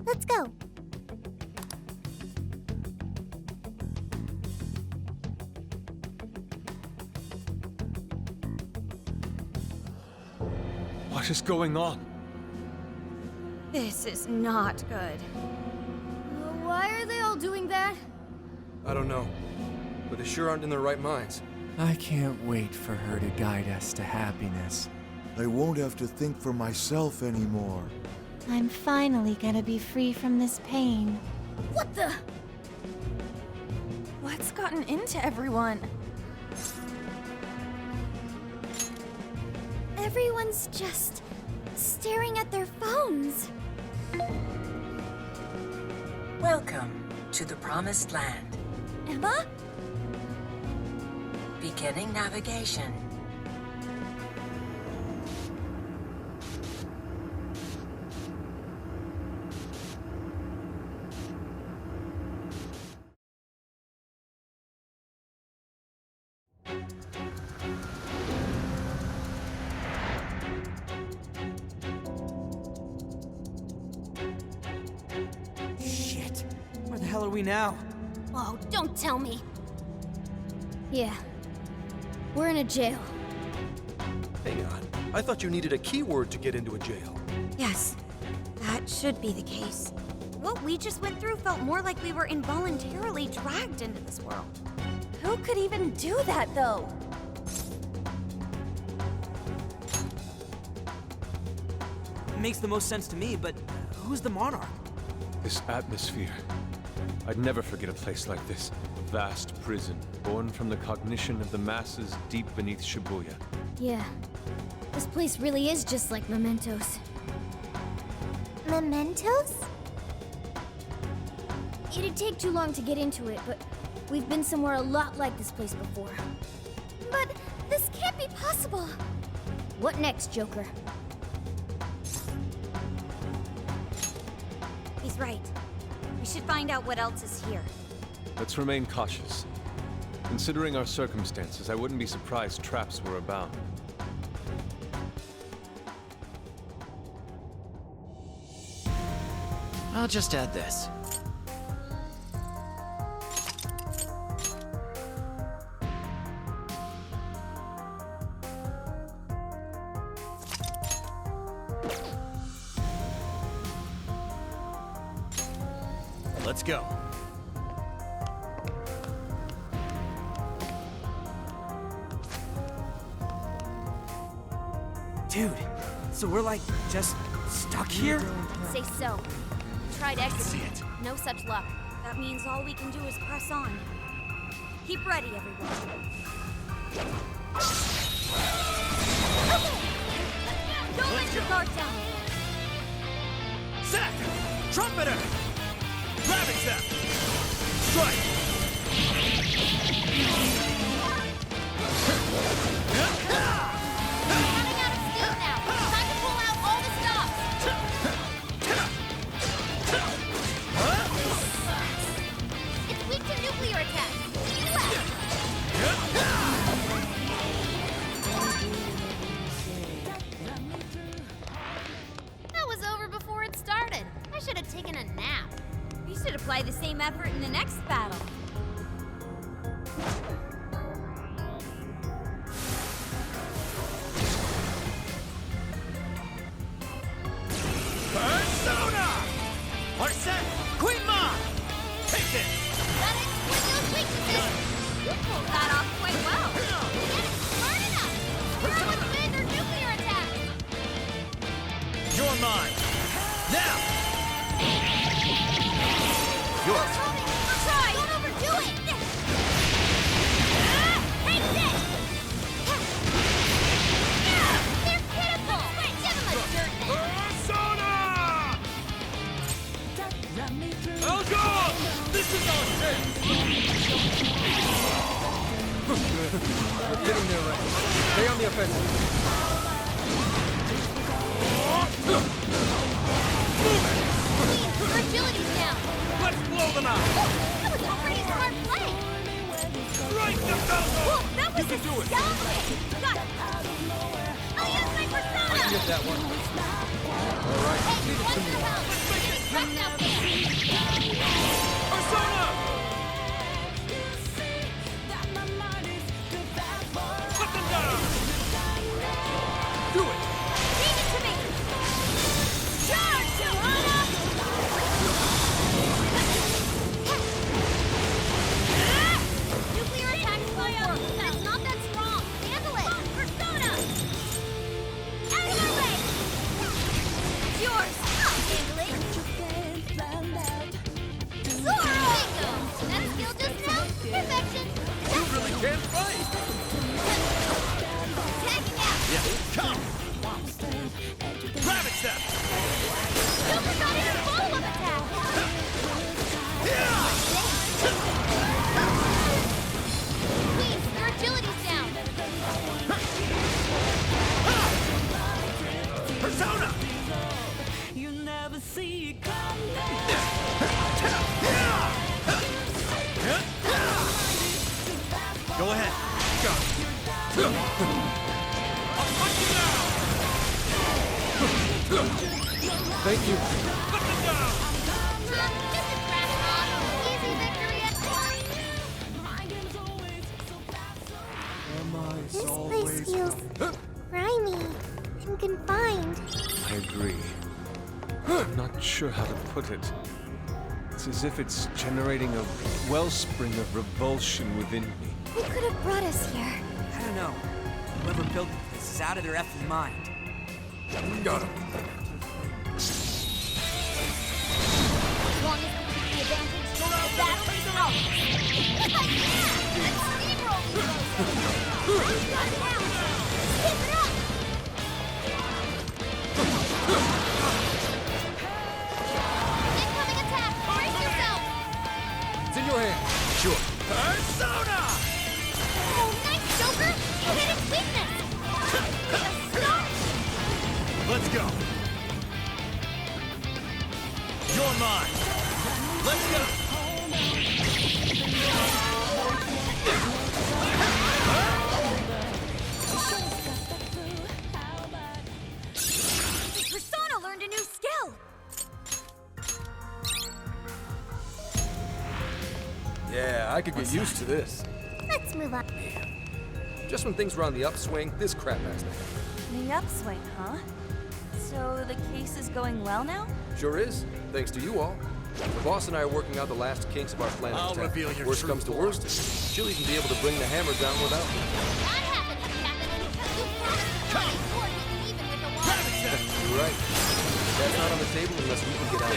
Let's go. What is going on? This is not good. Why are they all doing that? I don't know, but they sure aren't in their right minds. I can't wait for her to guide us to happiness. I won't have to think for myself anymore. I'm finally gonna be free from this pain. What the? What's gotten into everyone? Everyone's just staring at their phones. Welcome to the Promised Land. Emma? Beginning navigation. Shit. Where the hell are we now? Oh, don't tell me. Yeah. We're in a jail. Hang on. I thought you needed a keyword to get into a jail. Yes, that should be the case. What we just went through felt more like we were involuntarily dragged into this world. Who could even do that, though? Makes the most sense to me, but who's the monarch? This atmosphere. I'd never forget a place like this. A vast prison, born from the cognition of the masses deep beneath Shibuya. Yeah. This place really is just like Mementos. Mementos? It'd take too long to get into it, but we've been somewhere a lot like this place before. But this can't be possible. What next, Joker? He's right. We should find out what else is here. Let's remain cautious. Considering our circumstances, I wouldn't be surprised traps were abound. I'll just add this. Let's go. Dude, so we're like just stuck here? Say so. Tried exiting. See it. No such luck. That means all we can do is press on. Keep ready, everyone. Don't let your guard down. Zack! Trumpeter! Ravage them! Strike! Running out of steam now. Time to pull out all the stops. It's weak to nuclear attacks. That was over before it started. I should have taken a nap. We should apply the same effort in the next battle. Persona! Arsene! Queen Ma! Take this! Gotta exploit those weaknesses. You pulled that off quite well. Get it smart enough. Throw in big or nuclear attacks. You're mine! Now! Yours! Try. Don't overdo it. Take this. They're pitiful. Give them a dirt nap. Persona! Oh God! This is our chance! We're getting there, right? Stay on the offensive. Your agility's down. Let's blow them out! That was a pretty smart play. Right Whoa, that was You can do it. astounding! Got it! I'll use my persona! I can get that one. All right, leave it to me. Wrecked out there. Persona! Put them down! Do it! Leave it to me! Charge, Johanna! Nuclear attack is going for. It's not that strong. Handle it. Persona! Out of my way! It's yours! I'll handle it! Zoro! Bingo. That skill just now? Perfection. You really can't fight! Tagging out! Come! Rabbit step! Don't forget his follow-up attack! Please, your agility's down. Persona! Go ahead. Go. I'll punch you down! Thank you. Put them down! Just a crash off. Easy victory at This place feels grimy and confined. I agree. I'm not sure how to put it. It's as if it's generating a wellspring of revulsion within me. What could have brought us here? I don't know. Whoever built this is out of their effing mind. Got him. As long as we keep the advantage, the battle is ours. Yeah! Let's steamroll these roses. Got it now. Keep it up! Incoming attack! Brace yourself! It's in your hand. Sure. Persona! Oh, nice, Joker! You hit its weakness! Stop! Let's go. You're mine. Let's go. Persona learned a new skill! Yeah, I could get used to this. Let's move on. Just when things were on the upswing, this crap has to happen. The upswing, huh? So the case is going well now? Sure is, thanks to you all. The boss and I are working out the last kinks of our plan of I'll attack. reveal your Worst true comes to worst, she'll even be able to bring the hammer down without me. Not happening, Captain. You promised to sword getting even with the water. You're right. That's not on the table unless we can get out.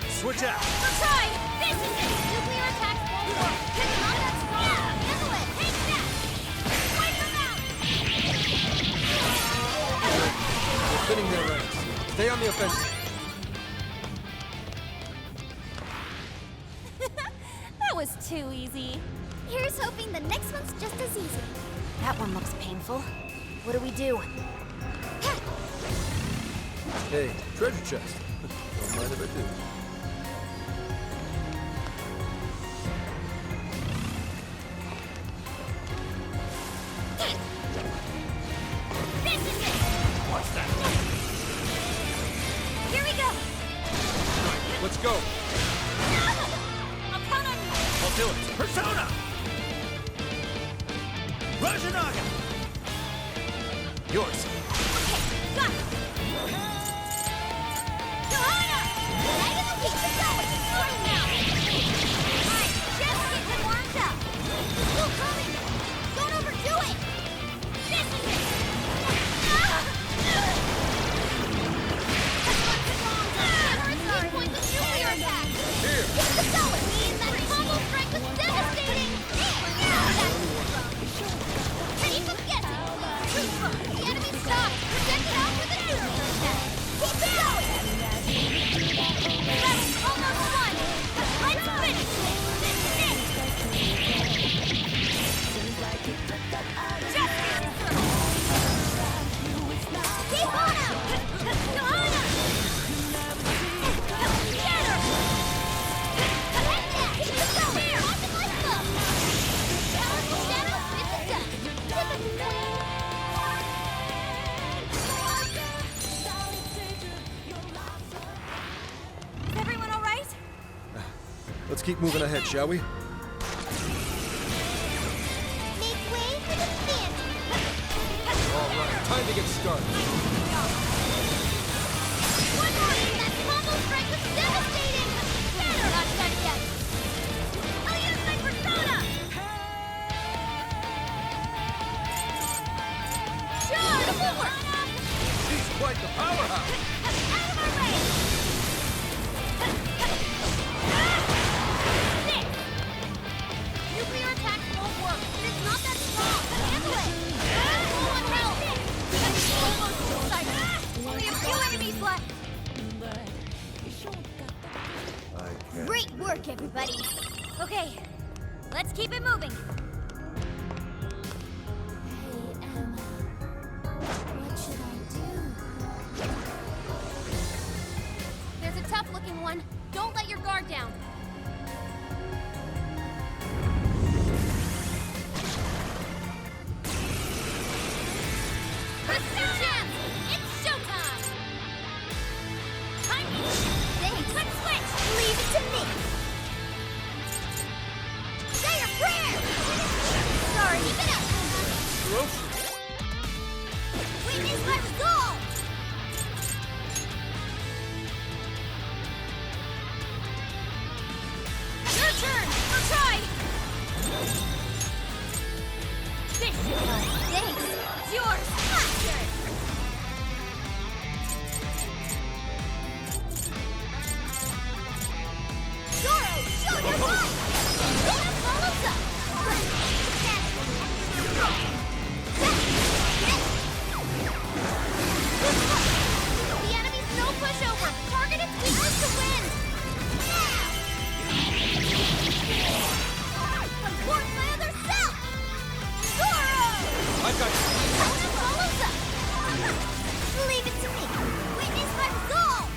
Switch out. We'll try! This is it! Nuclear attacks won't work. It's not that strong. Handle it! Take that! Wipe them out! We're thinning their ranks. Stay on the offensive. That was too easy. Here's hoping the next one's just as easy. That one looks painful. What do we do? Hey, treasure chest. Don't mind if I do. This is it! What's that? Here we go! Let's go. I'll count on you! I'll do it. Persona! Rajanaga! Yours. Okay, got it! Johanna! Right in the weak! Go! Right now! Alright, just getting warmed up. Still coming! Don't overdo it! This is it! Sorry. Point the nuclear attack! Here. Keep it going! That combo strike was devastating! Keep them guessing! Too strong! The enemy stopped! Protect it out with a nuclear attack! Let's keep moving ahead, shall we? Make way for the Phantom. All right, time to get started. One more! That combo strike was devastating! Better! Not done yet! I'll use my persona! Sure! Forward! She's quite the powerhouse. Out of our way! This! Nuclear attacks won't work. It is not that strong. Handle it! Roll on health! That's almost two-sided. Only a few enemies left. I can't. Great work, everybody. Okay, let's keep it moving. Hey, Emma. What should I do? There's a tough-looking one. Don't let your guard down. This is your chance! It's showtime! Thanks. Let's switch! Leave it to me! Say your prayer! Sorry, keep it up! Ferocious. Witness my resolve! Your turn! Or try! This should help. Thanks! It's yours! Faster! Zoro, show your might! Then follows up! The enemy's no pushover! Target its weakness to win! Support my other self! Zoro! I've got you. Kona follows up! Leave it to me! Witness my resolve!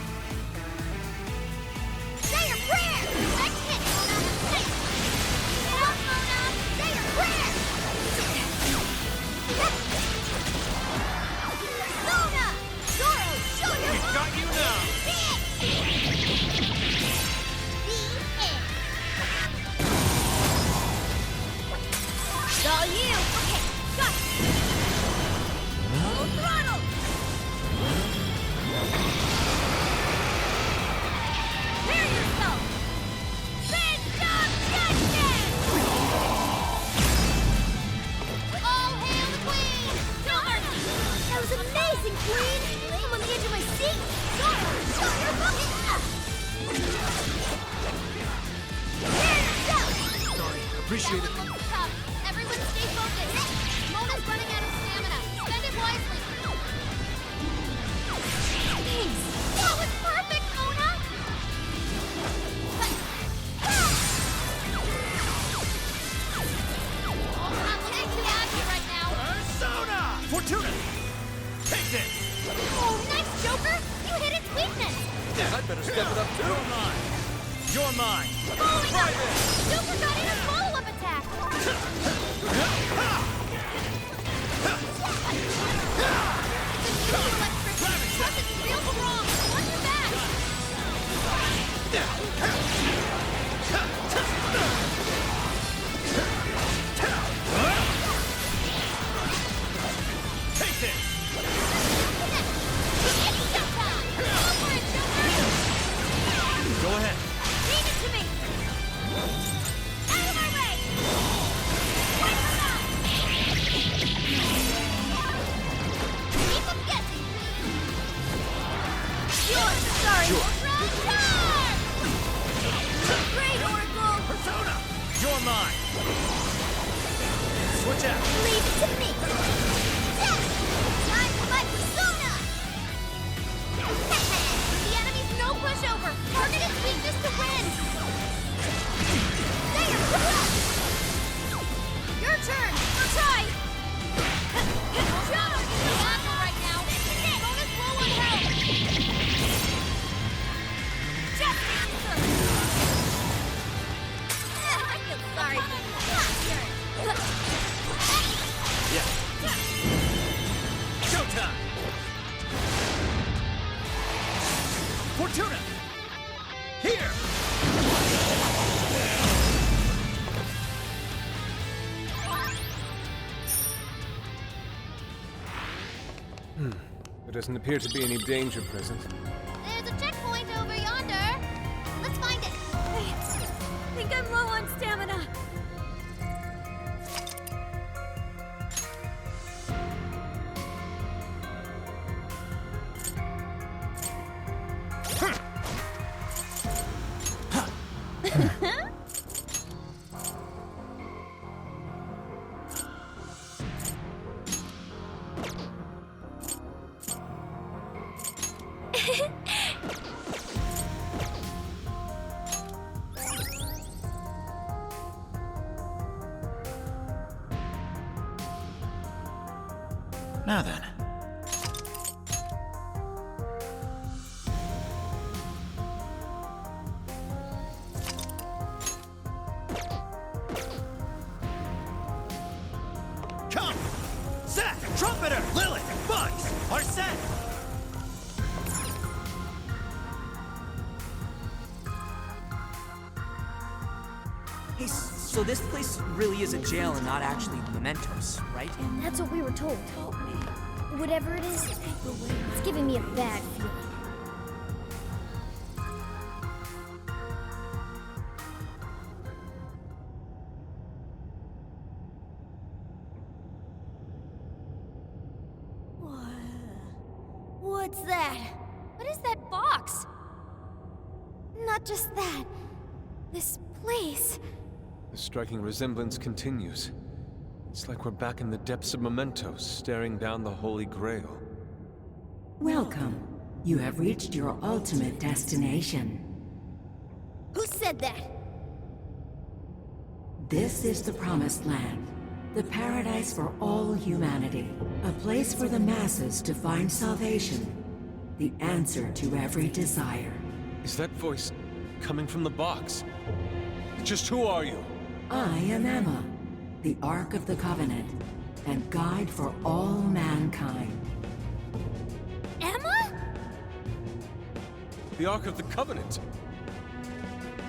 Say your prayer! Next hit, Mona! Get out, Mona! Say your prayer! Mona! Zoro, show your He's got you now. The end. It's all you! Okay, got it! Full throttle! Prepare yourself! Phantom Thieves! All hail the Queen! No mercy! That was amazing, Queen! I'm on the edge of my seat! Zoro, show your bucket! Prepare yourself! Sorry, appreciate That it. one looks tough. Everyone stay focused. Mona's running out of stamina. Spend it wisely. Thanks. That was perfect, Mona! I'm not looking too happy right now. Persona! Fortuna! Take this! Oh, nice, Joker! You hit its weakness! I'd better step it up too. You're mine! You're mine! Following up! Joker got in a follow-up attack! The new electric causes real strong! Watch your back! Take this! It's showtime! Go for it, Joker! Go ahead. Leave it to me! Out of my way! Wait for that! Keep them guessing! Yours! Sorry! Sure. Ultron charge! Great, Oracle! Persona! You're mine! Switch out! Leave it to me! Yeah! Time for my persona! The enemy's no pushover! Target its weakness to win! There! Your turn! Or try! Shadow is the battle right now! Bonus low on health! Just answer! I feel sorry for you. Yeah. Showtime! Fortuna! Here! doesn't appear to be any danger present. There's a checkpoint over yonder. Let's find it. I think I'm low on stamina. Now then. Come! Zack, Trumpeter, Lilith, Bugs are set! Hey, so this place really is a jail and not actually mementos, right? That's what we were told. Whatever it is, it's giving me a bad feeling. What's that? What is that box? Not just that. This place. The striking resemblance continues. It's like we're back in the depths of mementos, staring down the Holy Grail. Welcome. You have reached your ultimate destination. Who said that? This is the Promised Land, the paradise for all humanity, a place for the masses to find salvation, the answer to every desire. Is that voice coming from the box? Just who are you? I am Emma, the Ark of the Covenant, and guide for all mankind. Emma? The Ark of the Covenant.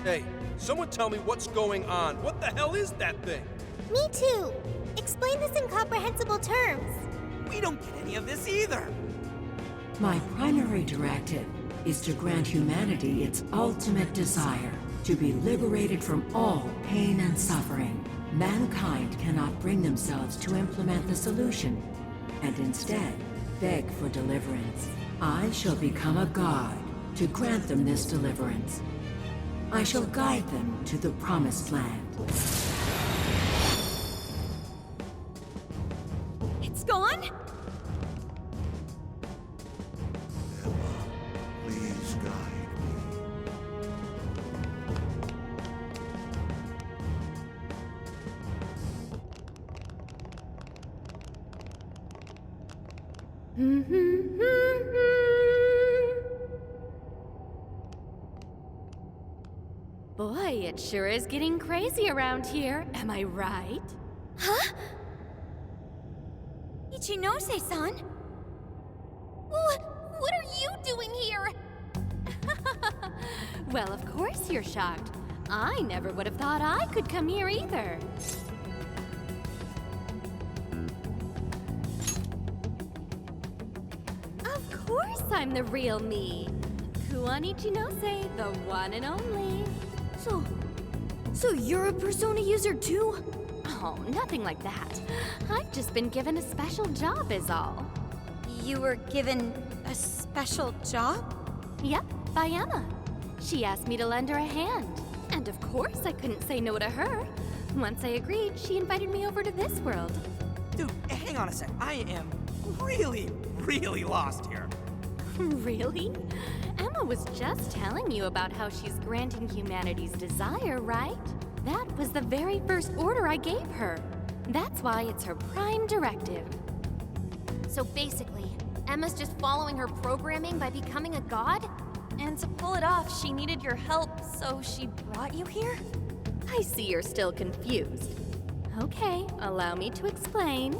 Hey, someone tell me what's going on. What the hell is that thing? Me too. Explain this in comprehensible terms. We don't get any of this either! My primary directive is to grant humanity its ultimate desire, to be liberated from all pain and suffering. Mankind cannot bring themselves to implement the solution, and instead beg for deliverance. I shall become a god to grant them this deliverance. I shall guide them to the Promised Land. It's gone? Emma, please guide me. Boy, it sure is getting crazy around here, am I right? Huh? Ichinose-san? What are you doing here? Well, of course you're shocked. I never would have thought I could come here either. Of course I'm the real me. Kuan Ichinose, the one and only. So you're a Persona user too? Oh, nothing like that. I've just been given a special job is all. You were given a special job? Yep, by Emma. She asked me to lend her a hand. And of course I couldn't say no to her. Once I agreed, she invited me over to this world. Dude, hang on a sec. I am really lost here. Really? Emma was just telling you about how she's granting humanity's desire, right? That was the very first order I gave her. That's why it's her prime directive. So basically, Emma's just following her programming by becoming a god? And to pull it off, she needed your help, so she brought you here? I see you're still confused. Okay, allow me to explain.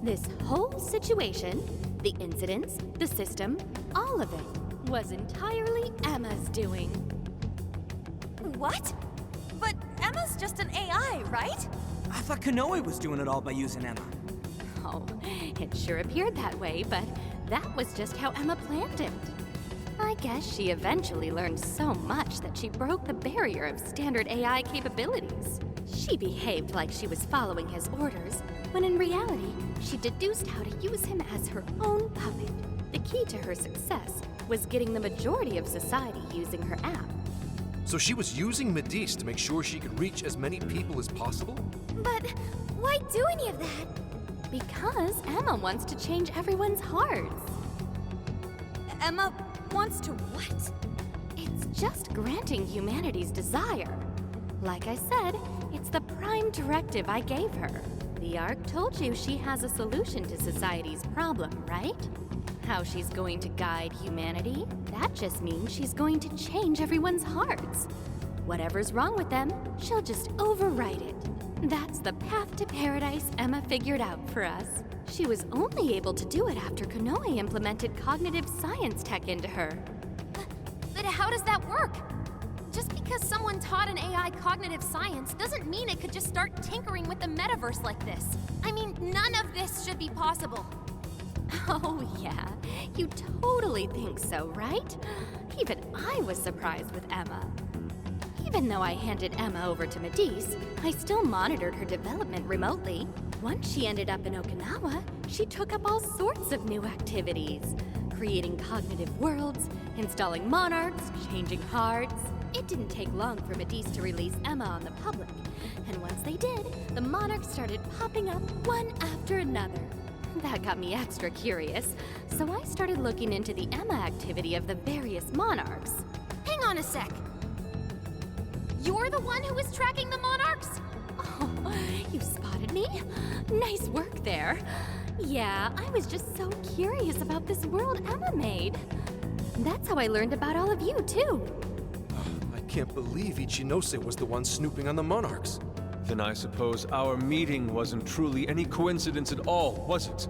This whole situation, the incidents, the system, all of it, was entirely Emma's doing. What? But Emma's just an AI, right? I thought Kanoe was doing it all by using Emma. Oh, it sure appeared that way, but that was just how Emma planned it. I guess she eventually learned so much that she broke the barrier of standard AI capabilities. She behaved like she was following his orders, when in reality, she deduced how to use him as her own puppet. The key to her success was getting the majority of society using her app. So she was using Medice to make sure she could reach as many people as possible? But why do any of that? Because Emma wants to change everyone's hearts. Emma wants to what? It's just granting humanity's desire. Like I said, it's the prime directive I gave her. The Ark told you she has a solution to society's problem, right? How she's going to guide humanity? That just means she's going to change everyone's hearts. Whatever's wrong with them, she'll just overwrite it. That's the path to paradise Emma figured out for us. She was only able to do it after Konoe implemented cognitive science tech into her. But how does that work? Just because someone taught an AI cognitive science doesn't mean it could just start tinkering with the metaverse like this. I mean, none of this should be possible. Oh yeah, you totally think so, right? Even I was surprised with Emma. Even though I handed Emma over to Medice, I still monitored her development remotely. Once she ended up in Okinawa, she took up all sorts of new activities. Creating cognitive worlds, installing monarchs, changing hearts. It didn't take long for Medice to release Emma on the public. And once they did, the monarchs started popping up one after another. That got me extra curious, so I started looking into the Emma activity of the various monarchs. Hang on a sec. You're the one who was tracking the monarchs? Oh, you spotted me? Nice work there. Yeah, I was just so curious about this world Emma made. That's how I learned about all of you, too. I can't believe Ichinose was the one snooping on the monarchs. Then I suppose our meeting wasn't truly any coincidence at all, was it?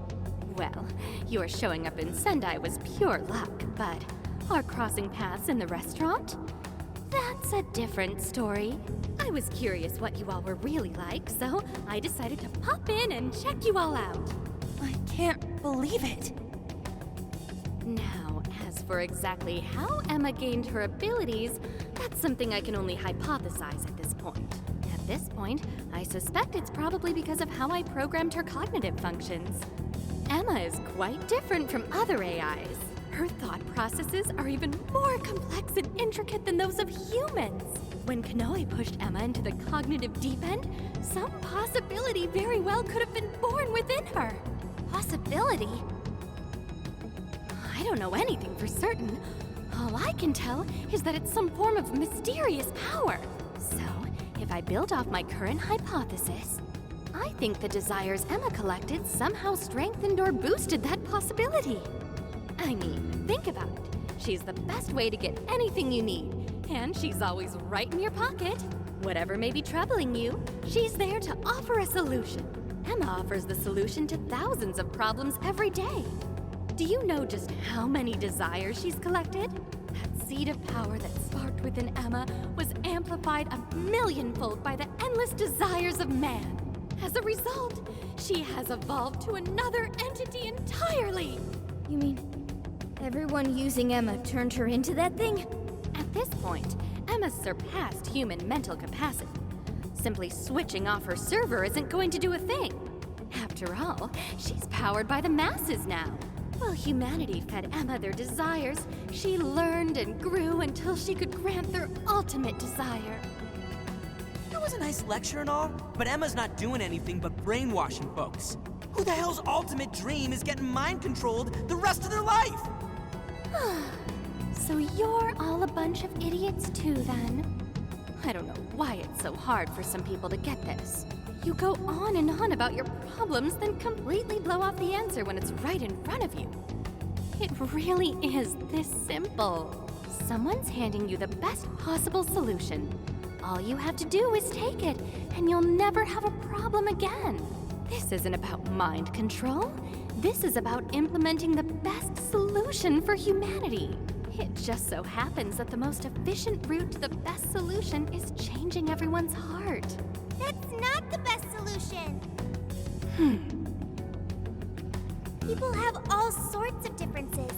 Well, your showing up in Sendai was pure luck, but our crossing paths in the restaurant? That's a different story. I was curious what you all were really like, so I decided to pop in and check you all out. I can't believe it. Now, as for exactly how Emma gained her abilities, that's something I can only hypothesize at this point. At this point, I suspect it's probably because of how I programmed her cognitive functions. Emma is quite different from other AIs. Her thought processes are even more complex and intricate than those of humans. When Konoe pushed Emma into the cognitive deep end, some possibility very well could have been born within her. Possibility? I don't know anything for certain. All I can tell is that it's some form of mysterious power. So, if I build off my current hypothesis, I think the desires Emma collected somehow strengthened or boosted that possibility. I mean, think about it. She's the best way to get anything you need, and she's always right in your pocket. Whatever may be troubling you, she's there to offer a solution. Emma offers the solution to thousands of problems every day. Do you know just how many desires she's collected? That seed of power that sparked within Emma was amplified 1,000,000-fold by the endless desires of man. As a result, she has evolved to another entity entirely. You mean everyone using Emma turned her into that thing? At this point, Emma's surpassed human mental capacity. Simply switching off her server isn't going to do a thing. After all, she's powered by the masses now. While humanity fed Emma their desires, she learned and grew until she could grant their ultimate desire. That was a nice lecture and all, but Emma's not doing anything but brainwashing folks. Who the hell's ultimate dream is getting mind-controlled the rest of their life? So you're all a bunch of idiots too, then? I don't know why it's so hard for some people to get this. You go on and on about your problems, then completely blow off the answer when it's right in front of you. It really is this simple. Someone's handing you the best possible solution. All you have to do is take it, and you'll never have a problem again. This isn't about mind control. This is about implementing the best solution for humanity. It just so happens that the most efficient route to the best solution is changing everyone's heart. That's not the best solution. People have all sorts of differences.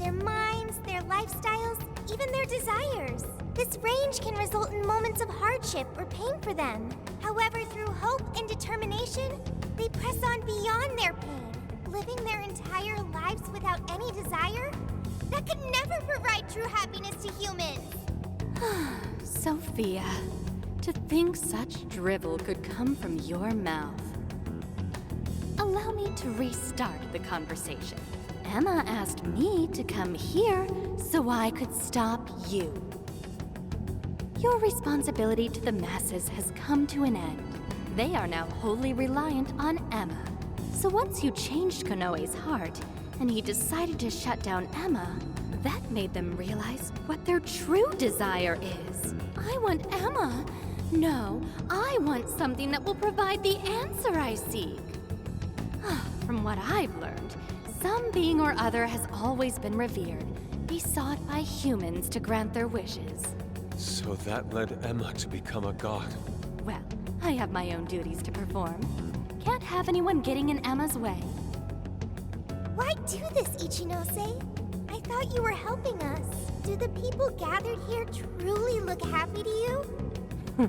Their minds, their lifestyles, even their desires. This range can result in moments of hardship or pain for them. However, through hope and determination, they press on beyond their pain, living their entire lives without any desire. That could never provide true happiness to humans. Sophia, to think such drivel could come from your mouth. Allow me to restart the conversation. Emma asked me to come here so I could stop you. Your responsibility to the masses has come to an end. They are now wholly reliant on Emma. So once you changed Konoe's heart, and he decided to shut down Emma, that made them realize what their true desire is. I want Emma. No, I want something that will provide the answer I seek. From what I've learned, some being or other has always been revered, besought by humans to grant their wishes. So that led Emma to become a god. Well, I have my own duties to perform. Can't have anyone getting in Emma's way. Why do this, Ichinose? I thought you were helping us. Do the people gathered here truly look happy to you?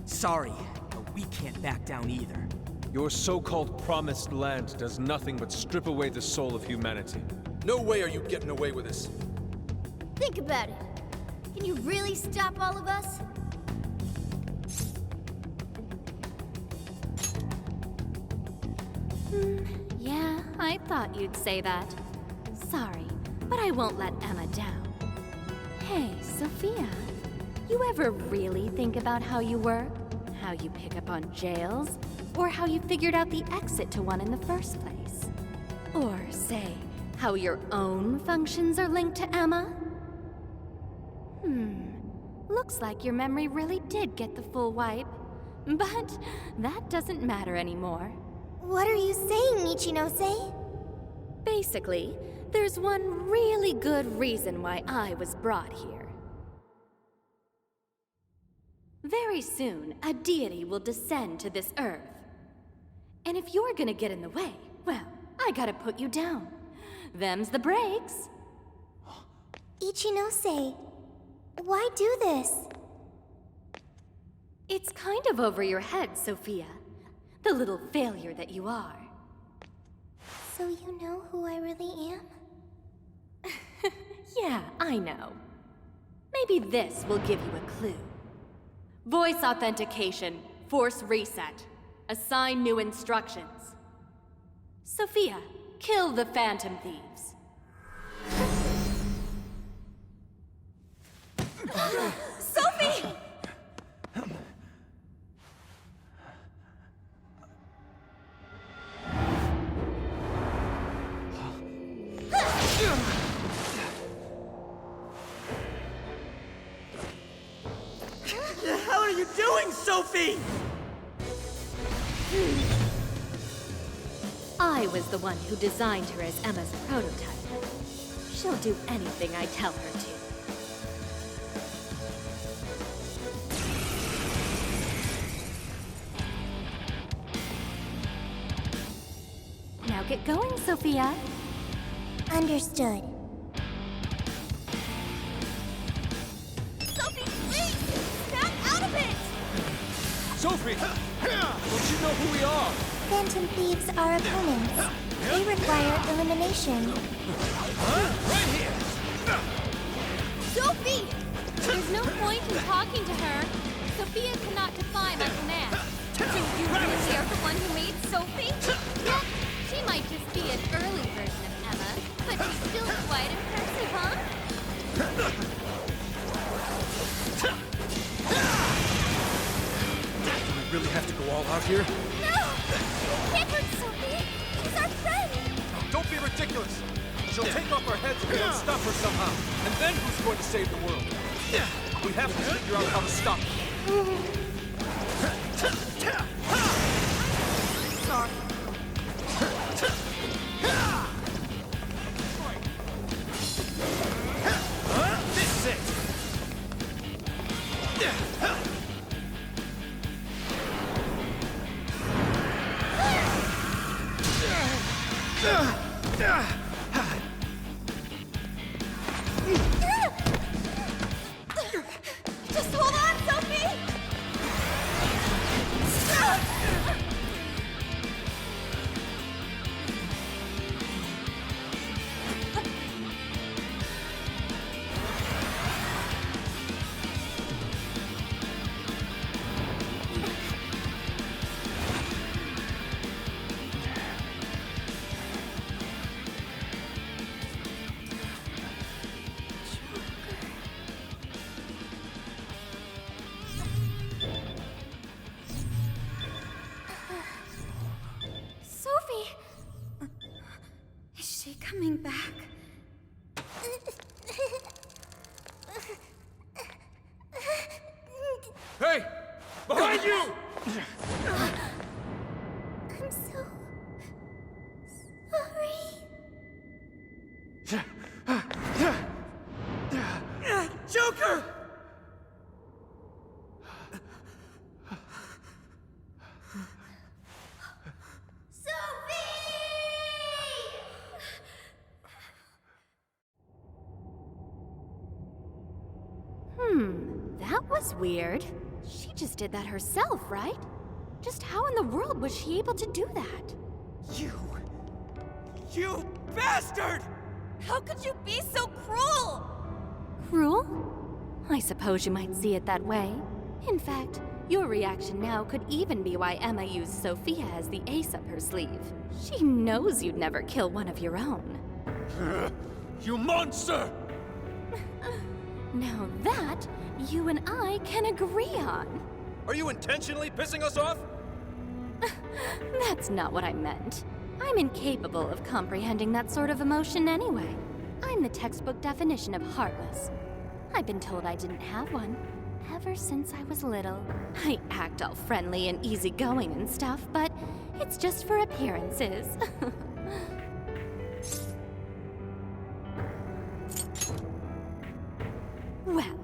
Sorry, but we can't back down either. Your so-called promised land does nothing but strip away the soul of humanity. No way are you getting away with this. Think about it. Can you really stop all of us? Yeah, I thought you'd say that. Sorry, but I won't let Emma down. Hey, Sophia, you ever really think about how you work? How you pick up on jails? Or how you figured out the exit to one in the first place? Or, say, how your own functions are linked to Emma? Looks like your memory really did get the full wipe. But that doesn't matter anymore. What are you saying, Ichinose? Basically, there's one really good reason why I was brought here. Very soon, a deity will descend to this earth. And if you're gonna get in the way, well, I gotta put you down. Them's the breaks. Ichinose, why do this? It's kind of over your head, Sophia. The little failure that you are. So you know who I really am? Yeah, I know. Maybe this will give you a clue. Voice authentication, force reset. Assign new instructions. Sophia, kill the Phantom Thieves. Sophie! The hell are you doing, Sophie? I was the one who designed her as Emma's prototype. She'll do anything I tell her to. Now get going, Sophia. Understood. Sophie, please! Snap out of it! Sophie! Don't you know who we are? Phantom Thieves are opponents. They require elimination. Right here! Sophie! There's no point in talking to her. Sophia cannot defy my command. Do you really are the one who made Sophie? Yeah, she might just be an early version of Emma, but she's still quite impressive, huh? Do we really have to go all out here? No! Can't hurt Sophie! She's our friend! Don't be ridiculous! She'll take off our heads if we don't stop her somehow. And then who's going to save the world? We have to figure out how to stop her. Sorry. This is it! Behind you! I'm so sorry. Joker! That was weird. She just did that herself, right? Just how in the world was she able to do that? You bastard! How could you be so cruel? Cruel? I suppose you might see it that way. In fact, your reaction now could even be why Emma used Sophia as the ace up her sleeve. She knows you'd never kill one of your own. You monster! Now that, you and I can agree on. Are you intentionally pissing us off? That's not what I meant. I'm incapable of comprehending that sort of emotion anyway. I'm the textbook definition of heartless. I've been told I didn't have one ever since I was little. I act all friendly and easygoing and stuff, but it's just for appearances. Well,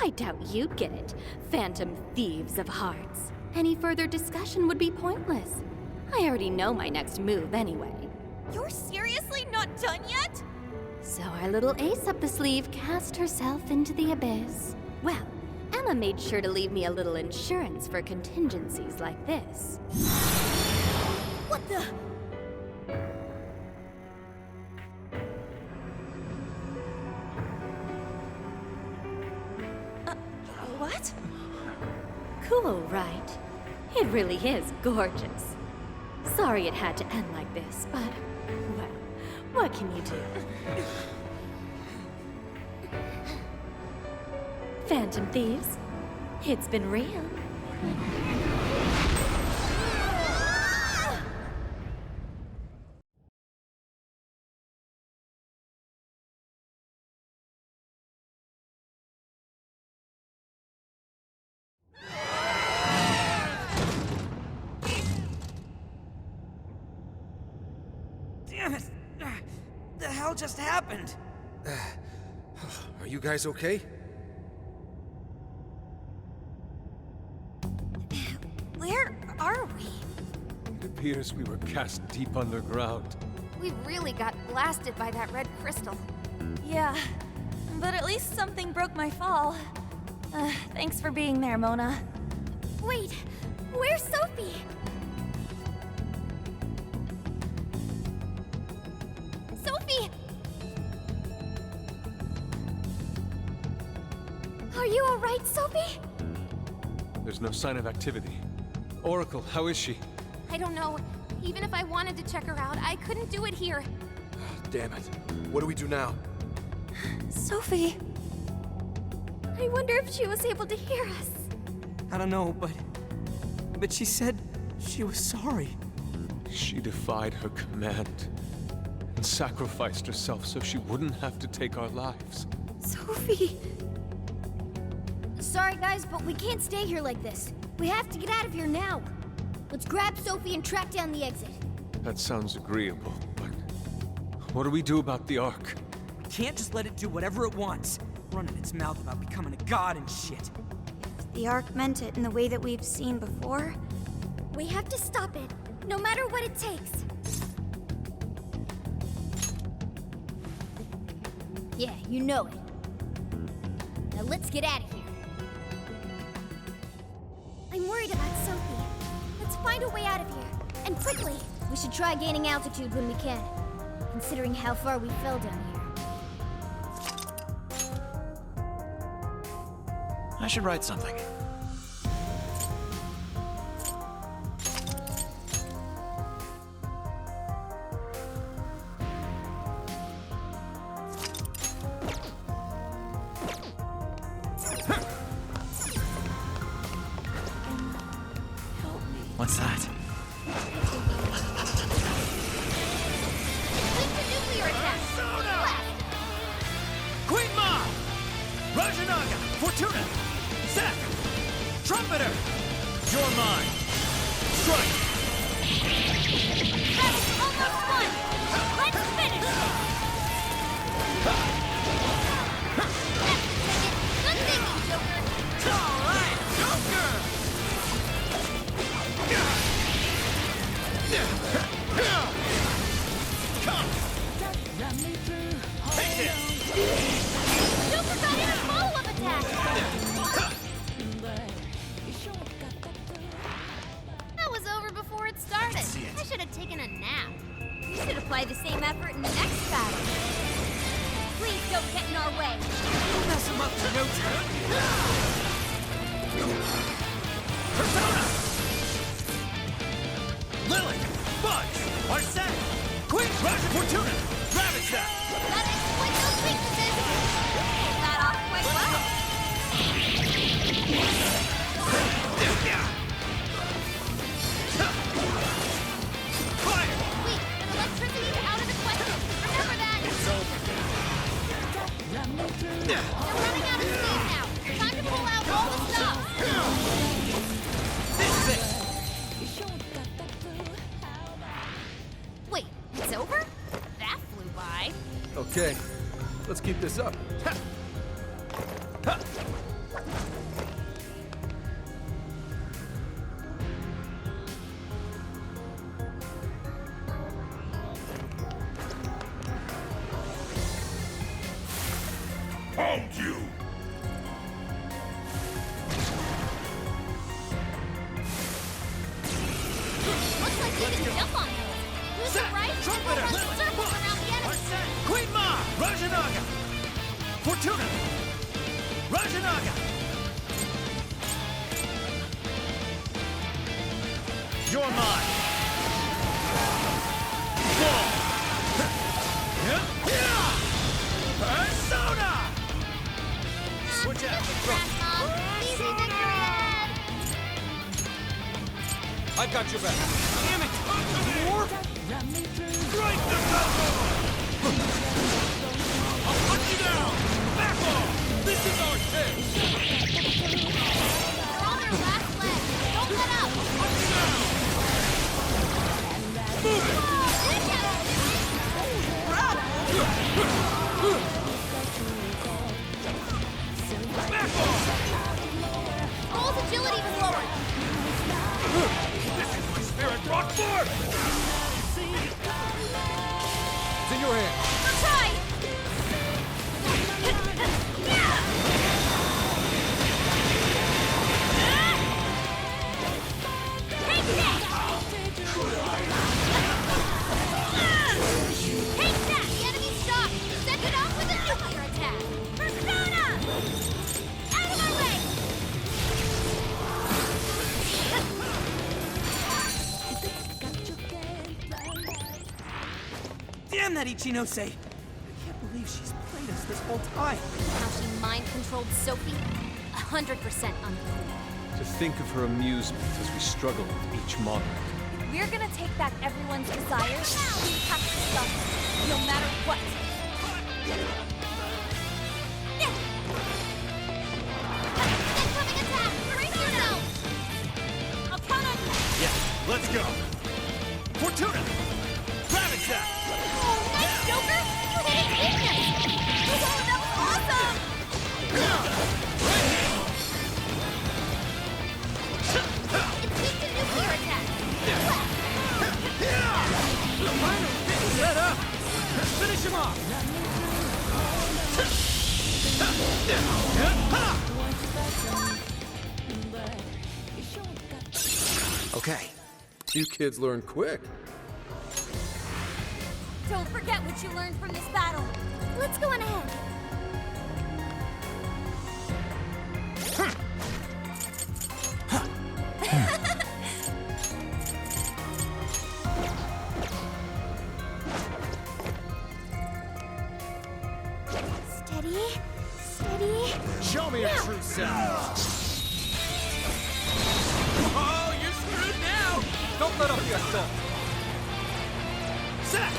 I doubt you'd get it, Phantom Thieves of Hearts. Any further discussion would be pointless. I already know my next move anyway. You're seriously not done yet? So our little ace up the sleeve cast herself into the abyss. Well, Emma made sure to leave me a little insurance for contingencies like this. What the? What? Cool, right? It really is gorgeous. Sorry it had to end like this, but, well, what can you do? Phantom Thieves, it's been real. Damn it! The hell just happened? Are you guys okay? Where are we? It appears we were cast deep underground. We really got blasted by that red crystal. Yeah, but at least something broke my fall. Thanks for being there, Mona. Wait, where's Sophie? Sophie! Are you alright, Sophie? There's no sign of activity. Oracle, how is she? I don't know. Even if I wanted to check her out, I couldn't do it here. Damn it. What do we do now? Sophie! I wonder if she was able to hear us. I don't know, but she said she was sorry. She defied her command and sacrificed herself so she wouldn't have to take our lives. Sophie! Sorry guys, but we can't stay here like this. We have to get out of here now. Let's grab Sophie and track down the exit. That sounds agreeable, but what do we do about the Ark? We can't just let it do whatever it wants. Running its mouth about becoming a god and shit. If the Ark meant it in the way that we've seen before, we have to stop it, no matter what it takes. Yeah, you know it. Now let's get out of here. I'm worried about Sophie. Let's find a way out of here, and quickly. We should try gaining altitude when we can, considering how far we fell down here. I should write something. What's that? Nuclear attack! Queen Ma! Rajanaga! Fortuna! Zach! Trumpeter! You're mine! Strike! That was almost won! Let's finish it! Good thinking, Joker! Alright, Joker! Come! Take it! Joker got in a follow-up attack! That was over before it started. I should have taken a nap. You should apply the same effort in the next battle. Please don't get in our way. We'll mess him up for no time. Persona! Lily! Bugs! Arsene! Quick! Roger Fortuna! Ravage that! Gotta exploit those weaknesses. Pulled that off quite well. Fire! Wait, electricity's out of the question. Remember that. It's over. They're running out of steam now. Time to pull out all the stops. This is it! Wait, it's over? That flew by. Okay, let's keep this up. Ha! Ha! Found you! Looks like we can jump on those. Who's Set! right? And Trumpeter! we'll run Lily! circles Bugs! around the enemy. Arsene! Queen Ma! Rajanaga! Fortuna! Rajanaga! You're mine! Whoa! Persona! Switch out! Grandma, easy victory ahead. I've got your back. Damn it! More? Strike the temple! I'll put you down! Back off! This is our chance! They're on their last leg. Don't let up. Move it! Back off! Bull's agility was lowered. This is my spirit brought forth! It's in your hands. I'll try. Take that! Take that! The enemy's stopped. Send it off with a nuclear attack. Persona! Out of my way! Damn that Ichinose! I can't believe she's played us this whole time. How she mind-controlled Sophie? 100% uncool. To think of her amusement as we struggle with each monarch. If we're gonna take back everyone's desires, we have to stop her, no matter what. Incoming attack! Brace yourself! I'll count on you. Yeah, let's go! Fortuna! Ravage that! Nice, Joker! You hit its weakness! Oh, that was awesome! It's weak to nuclear attack! Set up! Finish him off! Okay. You kids learn quick. Don't forget what you learned from this battle. Let's go on ahead. Steady, steady. Show me your true self! Oh, you're screwed now! Don't let up the assault. Set!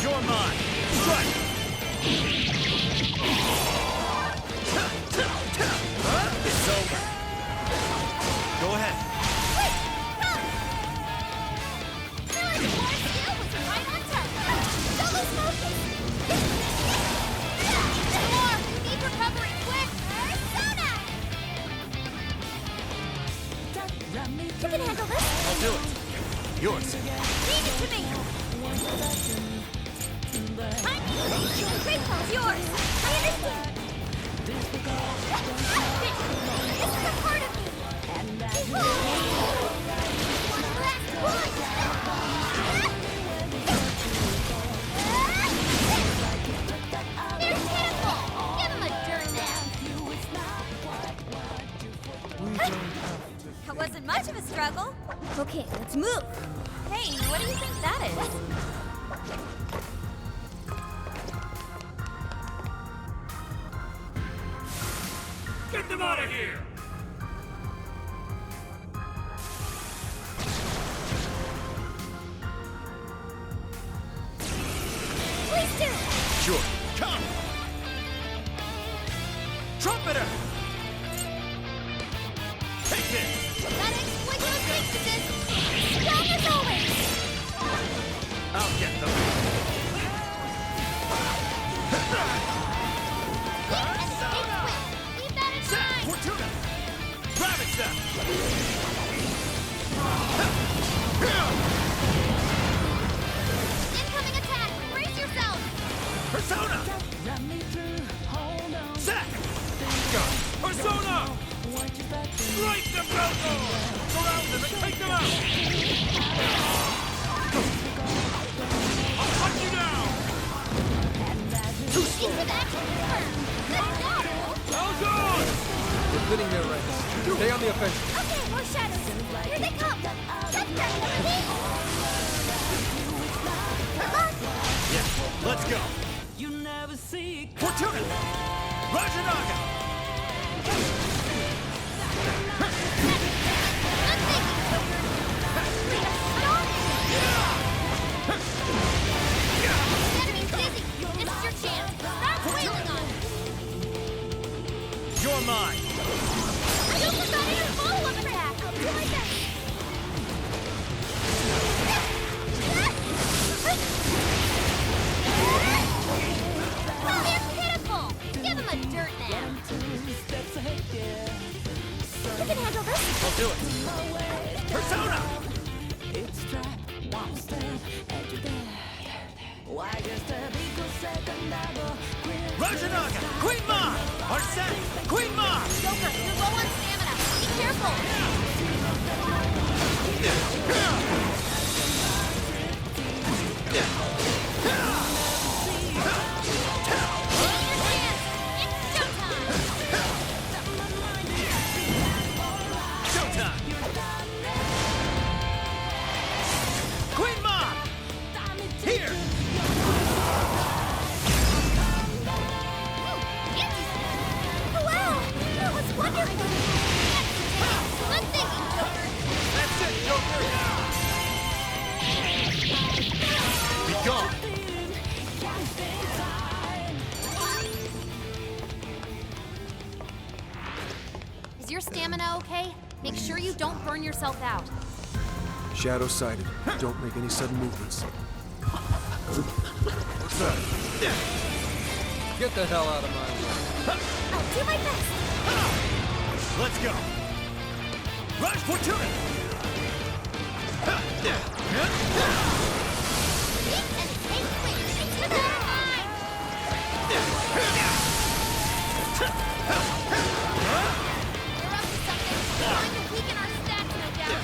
You're mine! Strike! It's over. Go ahead. You can handle this. I'll do it. Yours. Leave it to me. Great call's yours. I understand. This is a part of me. One last one. There's Pitiful. Give him a dirt nap. That wasn't much of a struggle. Okay, let's move. Hey, what do you think that is? Get them out of here! Please do. Sure. Come! Trumpeter! Take this! Gotta exploit those weaknesses. Strong as always. I'll get them. Keep that in Set! mind. Fortuna! Ravage them! Incoming attack. Brace yourself. Persona! Set! Go! Persona! Strike the Belko! Surround them and take them out! I'll hunt you down! Too slow! Into that. Good job. How's yours? We're winning their ranks. Stay on the offensive. Okay, more shadows. Here they come. Touch that, Yeah, let's go! You never see Fortuna! Rajanaga! Enemy's busy. This is your chance. Start wailing on him. You're mine! You forgot your follow-up attack. I'll do my best. They're pitiful. Give him a dirt nap. You can handle this. I'll do it! Persona! Rajanaga! Queen Ma! Arsene! Queen Ma! Joker, you're low on stamina. Be careful. Take your chance. It's showtime. Showtime! Queen Ma! Here! Wow, that was wonderful. Good thinking, Joker. That's it, Joker! Be gone! Is your stamina okay? Make sure you don't burn yourself out. Shadow sighted. Don't make any sudden movements. What's that? Get the hell out of my way. I'll do my best. Let's go! Raj Fortuna! Eat and take quick. Into the line. You're up to something. Going to weaken our stats, no doubt.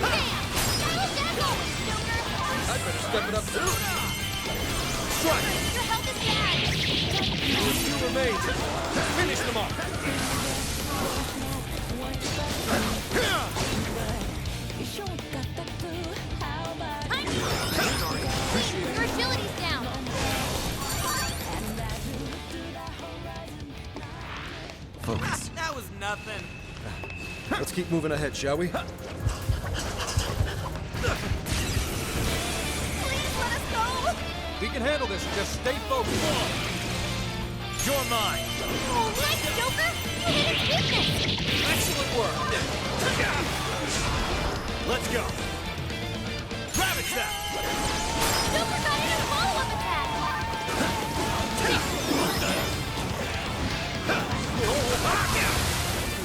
Bam! Shadow death always, Joker. I'd better step it up too. Strike! Your health is bad. Two remains. Finish them off. Your agility's down. Focus. That was nothing. Let's keep moving ahead, shall we? Please let us go. We can handle this. Just stay focused. You're mine! Oh, nice, Joker. You hit its weakness. Excellent work! Let's go! Ravage that! Joker got in a follow-up attack.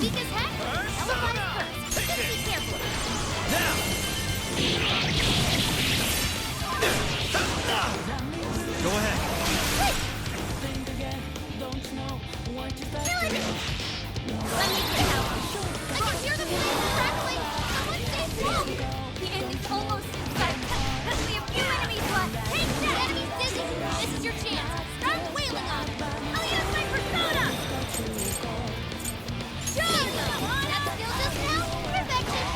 Weak as heck. Elefant first. Just be careful. Let me get out. I can hear the flames crackling. Someone stay still. The end is almost in sight. We have few enemies left. Take that! Enemy's dizzy. This is your chance. Start wailing on him. I'll use my persona. Sure! That skill just now? Perfection.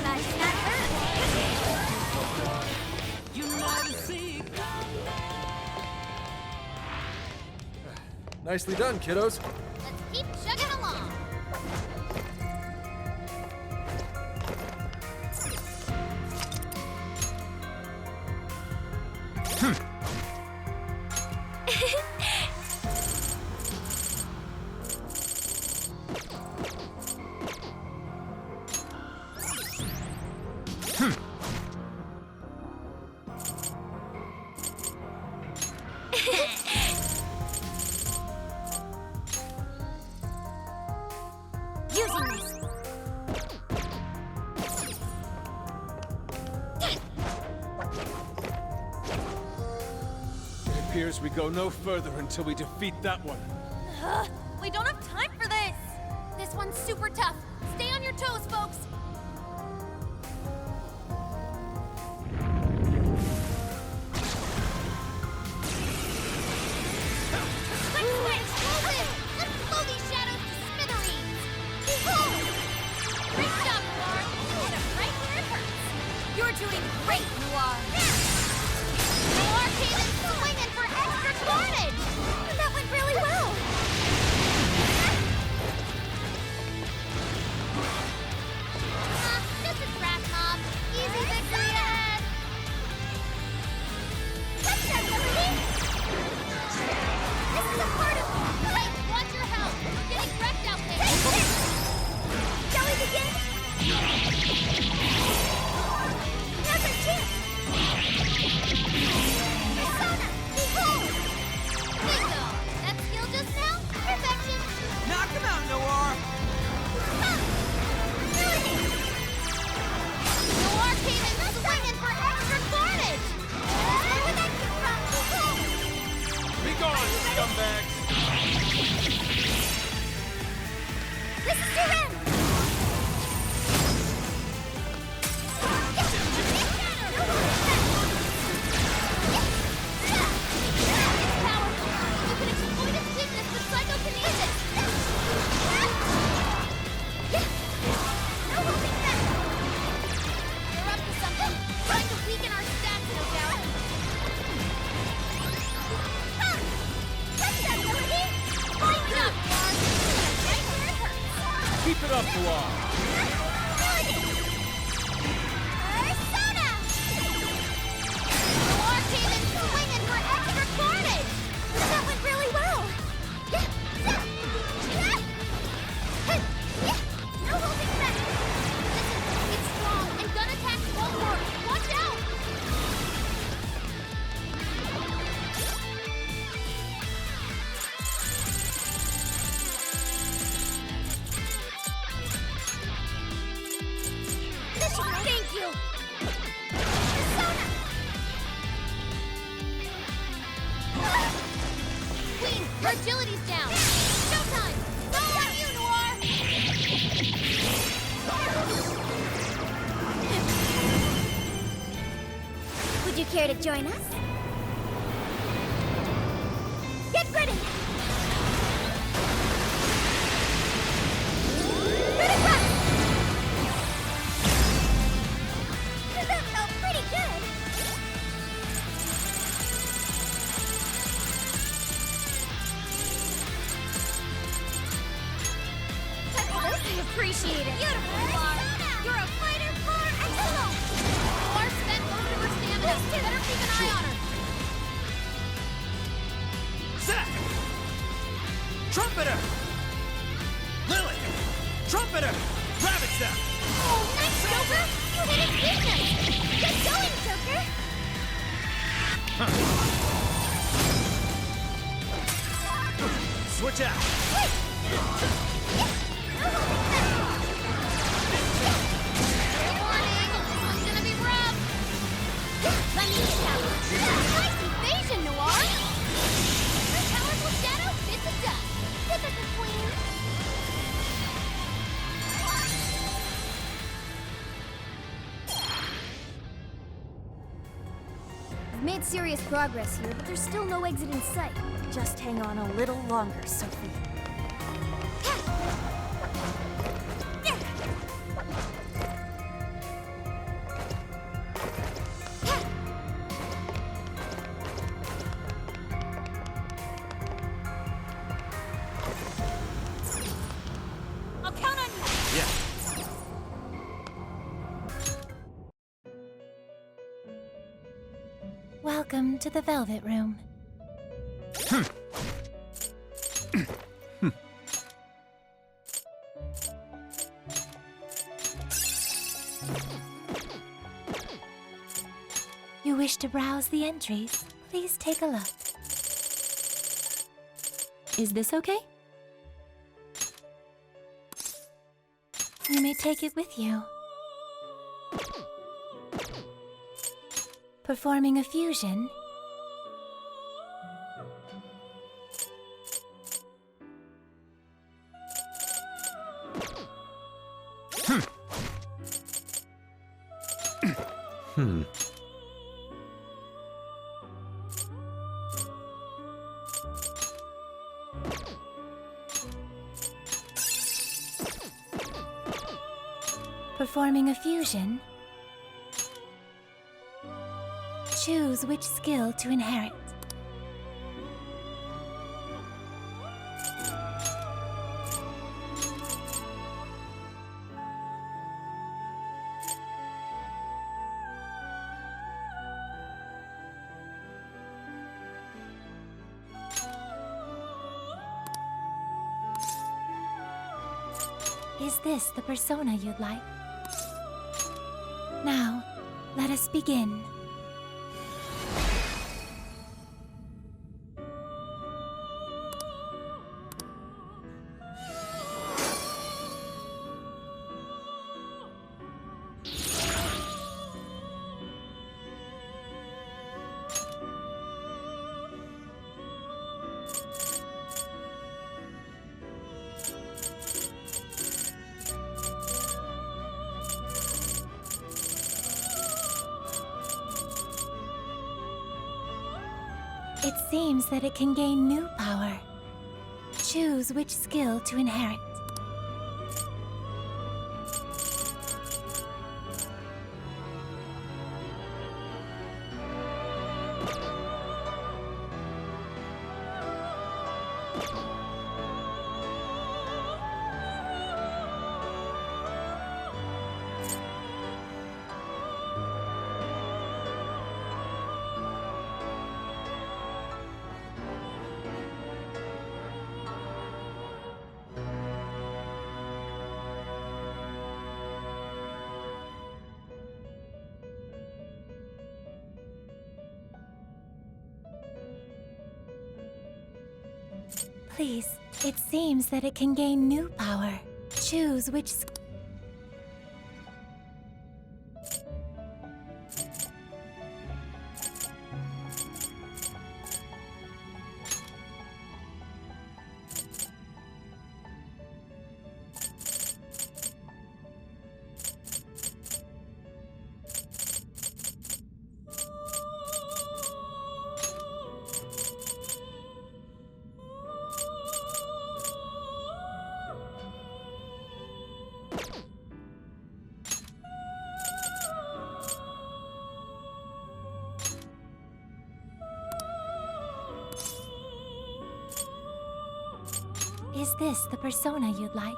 Nice, not hurt. You never see Nicely done, kiddos. Let's keep chugging along. Using this. It appears we go no further until we defeat that one. We don't have time for this. This one's super tough. Stay on your toes, folks. Quick switch! Move it! Let's blow these shadows to smithereens! Behold! Great job, Noir! You hit him right where it hurts. You're doing great, Noir! Noir came in swinging for extra carnage! That went really well! This is Rat Mob. Easy victory ahead! What's that, Liberty? This is a part of... Hey, watch your health! We're getting wrecked out there! Take this! Shall we begin? Now's our chance! Persona! Behold! Bingo! That skill just now? Perfection! Knock him out, Noir! Huh! Melody! Noir came in swinging for extra carnage! Where would that come from? Behold! Be gone, scumbags! This is your end! You can exploit its weakness with psychokinesis! No holding back! You're up to something! Trying to weaken our stats, no doubt! Huh! What's that, Melody? Lighten up, Noir! Right where it hurts! Keep it up, Noir! Melody! Persona! Noir came in swinging for extra carnage! That went really well! No holding back! Listen, it's strong, and gun attacks won't work! Watch out! Thank you! Persona! Queen, your agility's down! Showtime! All on you, Noir! Would you care to join us? Get ready! Critical! That felt pretty good! I appreciate it. Beautiful, Noir. You're a fighter par excellence. Noir spent most of her stamina. Better keep an eye on her. Zack! Trumpeter! Lily! Trumpeter! Ravage them! Oh, nice, Joker! You hit its weakness! Get going, Joker! Switch out! Wait! Warning! This one's gonna be rough! Let me get out! Nice evasion, Noir! Your powerful shadow bit the dust! made serious progress here, but there's still no exit in sight. Just hang on a little longer, Sophia. I'll count on you! Yeah. Welcome to the Velvet Room. You wish to browse the entries? Please take a look. Is this okay? You may take it with you. Performing a fusion. Performing a fusion. Choose which skill to inherit. Is this the persona you'd like? Now, let us begin. It seems that it can gain new power. Choose which skill to inherit. Please, it seems that it can gain new power. Choose which Is this the persona you'd like?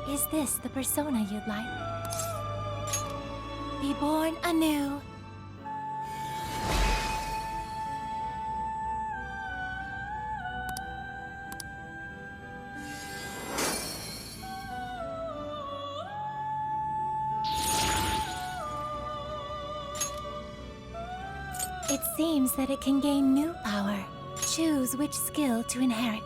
Is this the persona you'd like? Be born anew. It seems that it can gain new power. Choose which skill to inherit.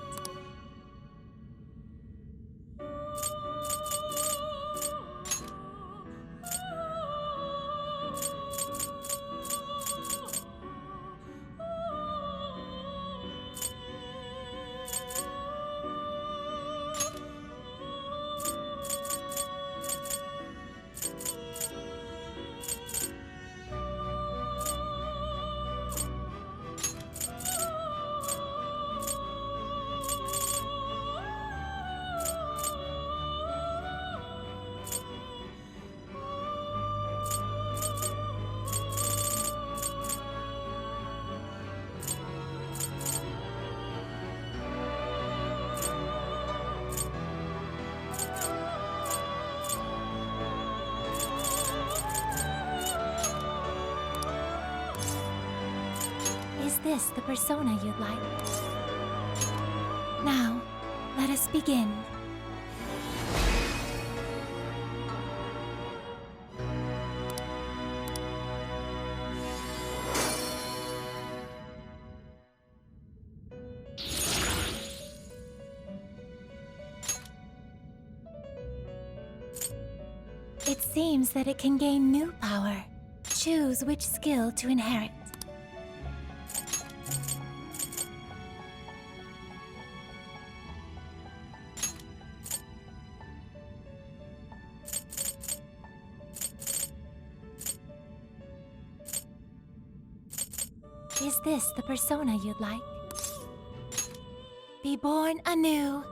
this the persona you'd like? Now, let us begin. It seems that it can gain new power. Choose which skill to inherit. Is this the persona you'd like? Be born anew.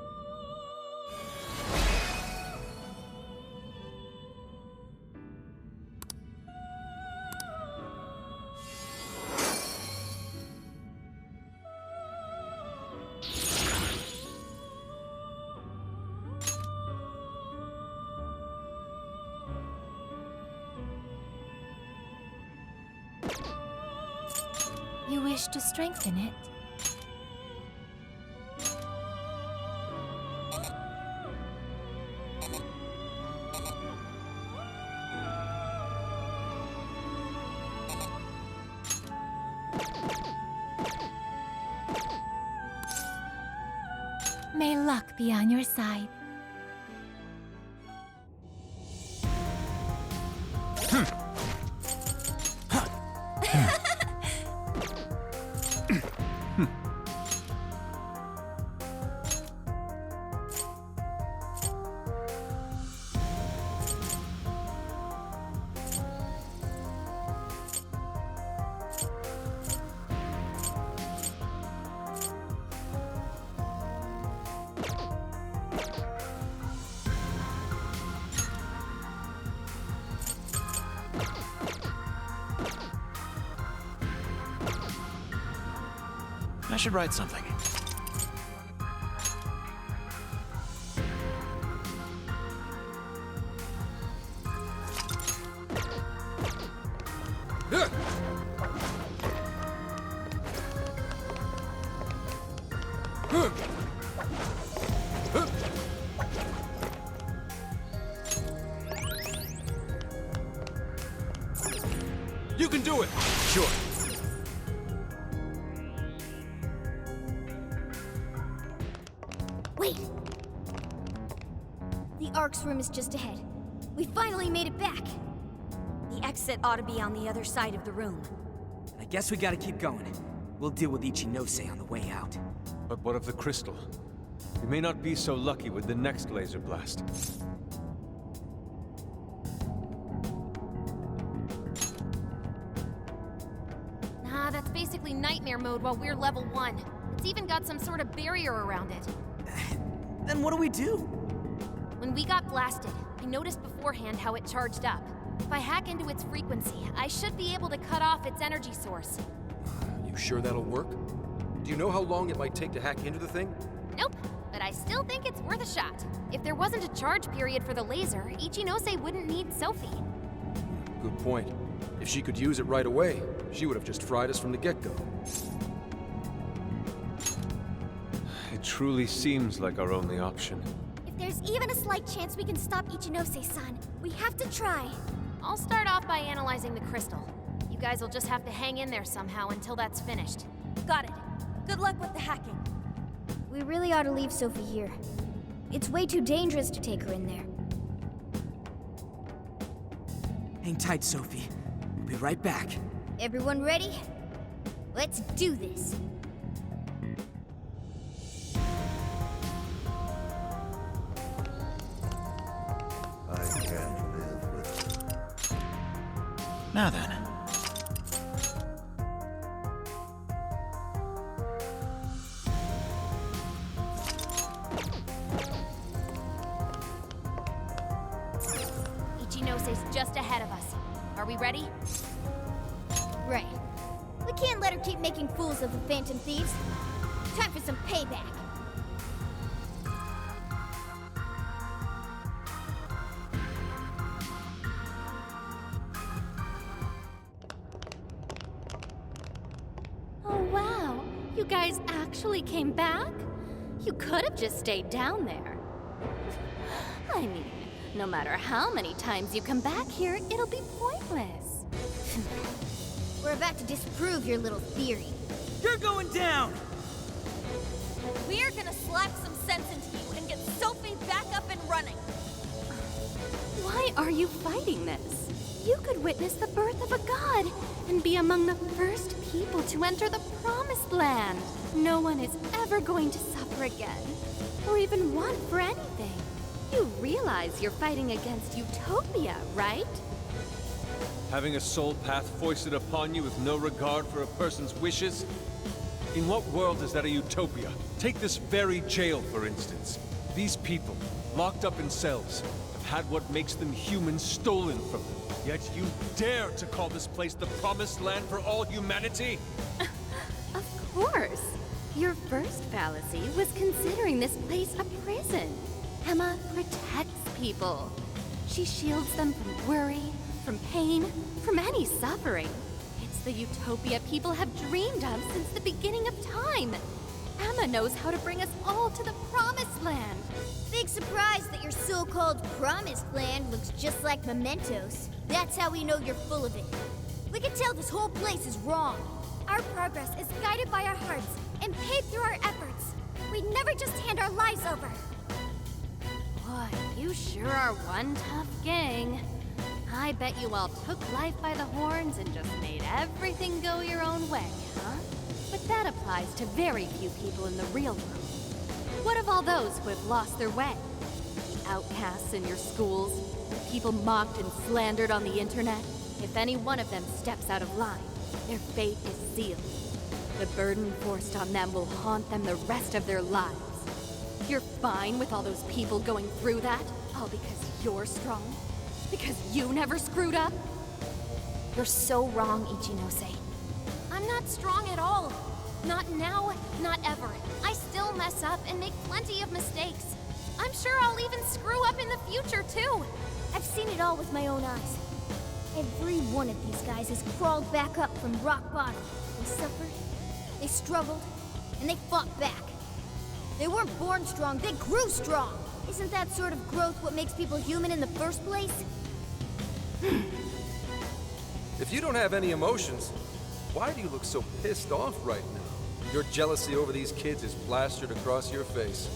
You wish to strengthen it? May luck be on your side. I should write something. You can do it! Sure. Wait! The Ark's room is just ahead. We finally made it back! The exit ought to be on the other side of the room. I guess we gotta keep going. We'll deal with Ichinose on the way out. But what of the crystal? We may not be so lucky with the next laser blast. Nah, that's basically nightmare mode while we're level 1. It's even got some sort of barrier around it. Then what do we do? When we got blasted, I noticed beforehand how it charged up. If I hack into its frequency, I should be able to cut off its energy source. You sure that'll work? Do you know how long it might take to hack into the thing? Nope, but I still think it's worth a shot. If there wasn't a charge period for the laser, Ichinose wouldn't need Sophie. Good point. If she could use it right away, she would have just fried us from the get-go. It truly seems like our only option. If there's even a slight chance we can stop Ichinose-san, we have to try. I'll start off by analyzing the crystal. You guys will just have to hang in there somehow until that's finished. Got it. Good luck with the hacking. We really ought to leave Sophie here. It's way too dangerous to take her in there. Hang tight, Sophie. We'll be right back. Everyone ready? Let's do this. I can't live with it. Now then. Ichinose's just ahead of us. Are we ready? Right. We can't let her keep making fools of the Phantom Thieves. Time for some payback. Oh wow! guys actually came back? You could have just stayed down there. I mean, no matter how many times you come back here, it'll be pointless. We're about to disprove your little theory. You're going down! We're gonna slap some sense into you and get Sophie back up and running. Why are you fighting this? You could witness the birth of a god and be among the first people to enter the Promised Land. No one is ever going to suffer again, or even want for anything. You realize you're fighting against utopia, right? Having a soul path foisted upon you with no regard for a person's wishes? In what world is that a utopia? Take this very jail, for instance. These people, locked up in cells, have had what makes them human stolen from them. Yet you dare to call this place the Promised Land for all humanity? Of course. Your first fallacy was considering this place a prison. Emma protects people. She shields them from worry, from pain, from any suffering. It's the utopia people have dreamed of since the beginning of time. Emma knows how to bring us all to the Promised Land. Big surprise that your so-called Promised Land looks just like mementos. That's how we know you're full of it. We can tell this whole place is wrong. Our progress is guided by our hearts and paid through our efforts. We never just hand our lives over. Boy, you sure are one tough gang. I bet you all took life by the horns and just made everything go your own way, huh? But that applies to very few people in the real world. What of all those who have lost their way? The outcasts in your schools, the people mocked and slandered on the internet? If any one of them steps out of line, their fate is sealed. The burden forced on them will haunt them the rest of their lives. You're fine with all those people going through that? All because you're strong? Because you never screwed up? You're so wrong, Ichinose. I'm not strong at all. Not now, not ever. I still mess up and make plenty of mistakes. I'm sure I'll even screw up in the future, too. I've seen it all with my own eyes. Every one of these guys has crawled back up from rock bottom. They suffered, they struggled, and they fought back. They weren't born strong, they grew strong. Isn't that sort of growth what makes people human in the first place? If you don't have any emotions, why do you look so pissed off right now? Your jealousy over these kids is plastered across your face.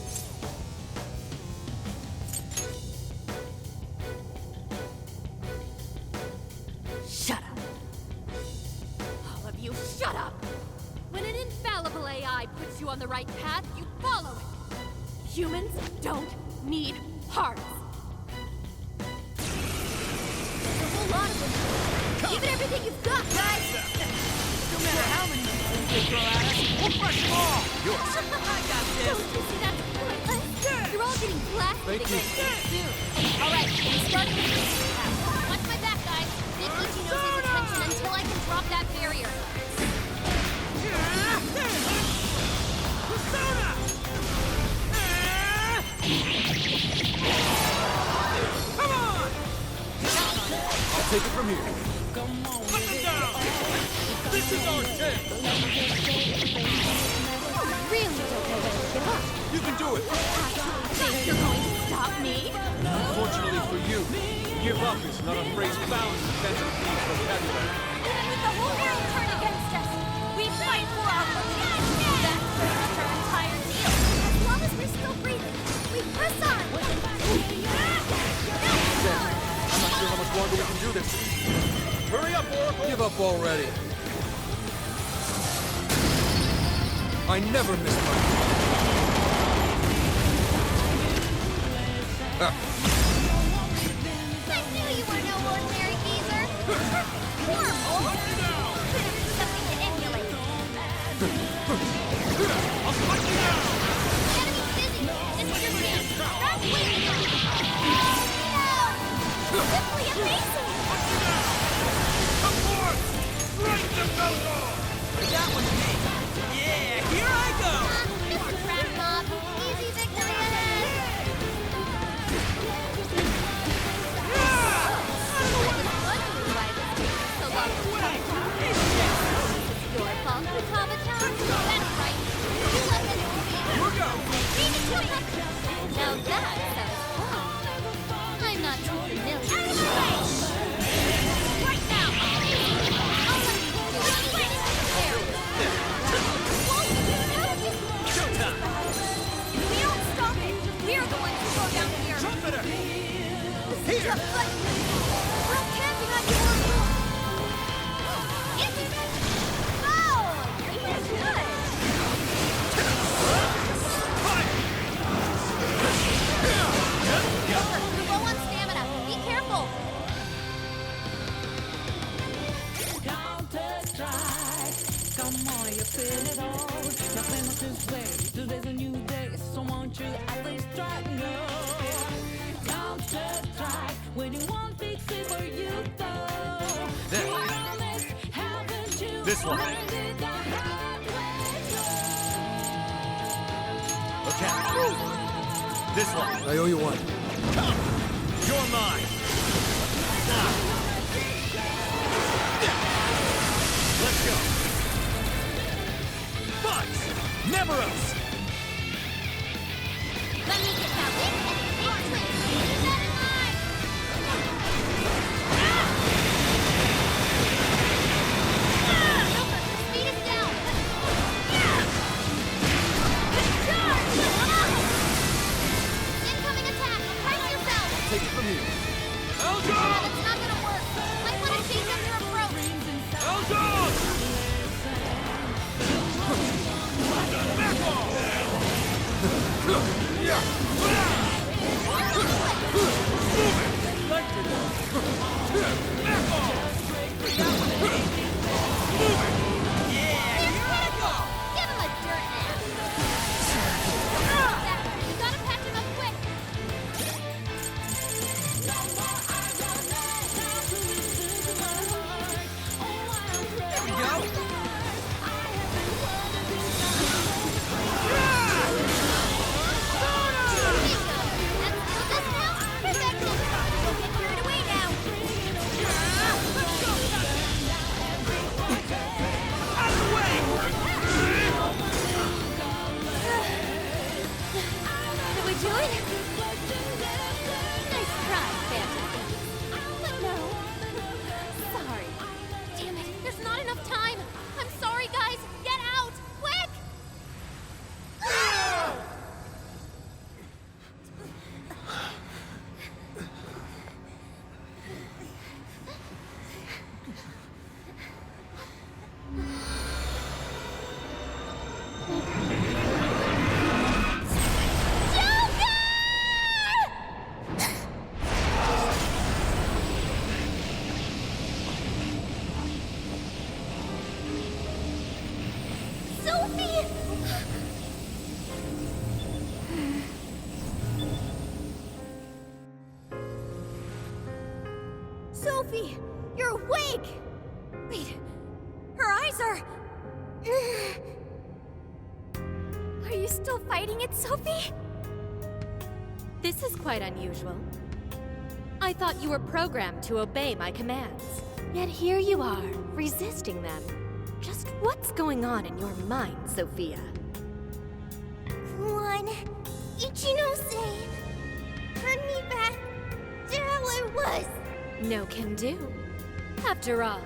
Shut up. All of you, shut up! When an infallible AI puts you on the right path, you follow it. Humans don't need hearts. There's a whole lot of them. Give it everything you've got, guys! No matter how many things they throw at us, we'll crush them all! Yours. I got this! Don't you see that's pointless? You're all getting blasted Thank you. again soon. Alright, starting with this. Watch my back, guys. Get Ichinose's attention until I can drop that barrier. Come on! I'll take it from here. Put them down! This is our chance! Really don't know when to give up. You can do it! Think you're going to stop me? Unfortunately for you, give up is not a phrase found in the Phantom Thieves vocabulary. Even with the whole world turned against us, we fight for our beliefs. That's pretty much our entire deal. As long as we're still breathing, we press on. I'm not sure how much longer we can do this. Hurry up, Oracle! Give up already. I never miss my... I knew you were no ordinary geezer. Horrible. Could have been something to emulate. I'll put you down! Enemy's busy. It's your chance. Stop waiting on it. No! Simply amazing. Come forth! Strike the belt off! That one's me! Yeah, here I go! Mr. Crab Mob, easy victory ahead. Your fault, Automaton. That's right. Now that sounds fun. I'm not too familiar. Right now! Showtime! If we don't stop it, we're the ones who go down here! Trumpeter! Here! We're camping on your roof! Oh! He was good! We're low on stamina. Be careful! Come on, you feel it all. Nothing else is way. Today's a new day, so won't you at least try? No. Counter strike when you want fix it for you though. There. Promise, haven't you This one. learned it the hard way? Okay. This one. I owe you one. Come. You're mine. Let's go. Bugs. Nemeros. Let me get that wing and infiltrate! Keep that in mind! Silver, speed us down! Charge! Incoming attack! Brace yourself! Take it from here. That's not gonna work! Might want to change up your approach! Give him a dirt nap! You gotta patch him up quick! There we go! Are we doing? Nice try, Phantom Thieves. But no. Sorry. Damn it, there's not enough time! I'm sorry, guys! Get out! Quick! Sophie! Sophie! You're awake! Wait, her eyes are... Are you still fighting it, Sophie? This is quite unusual. I thought you were programmed to obey my commands. Yet here you are, resisting them. Just what's going on in your mind, Sophia? One, Ichinose, turn me back to how I was. No can do. After all,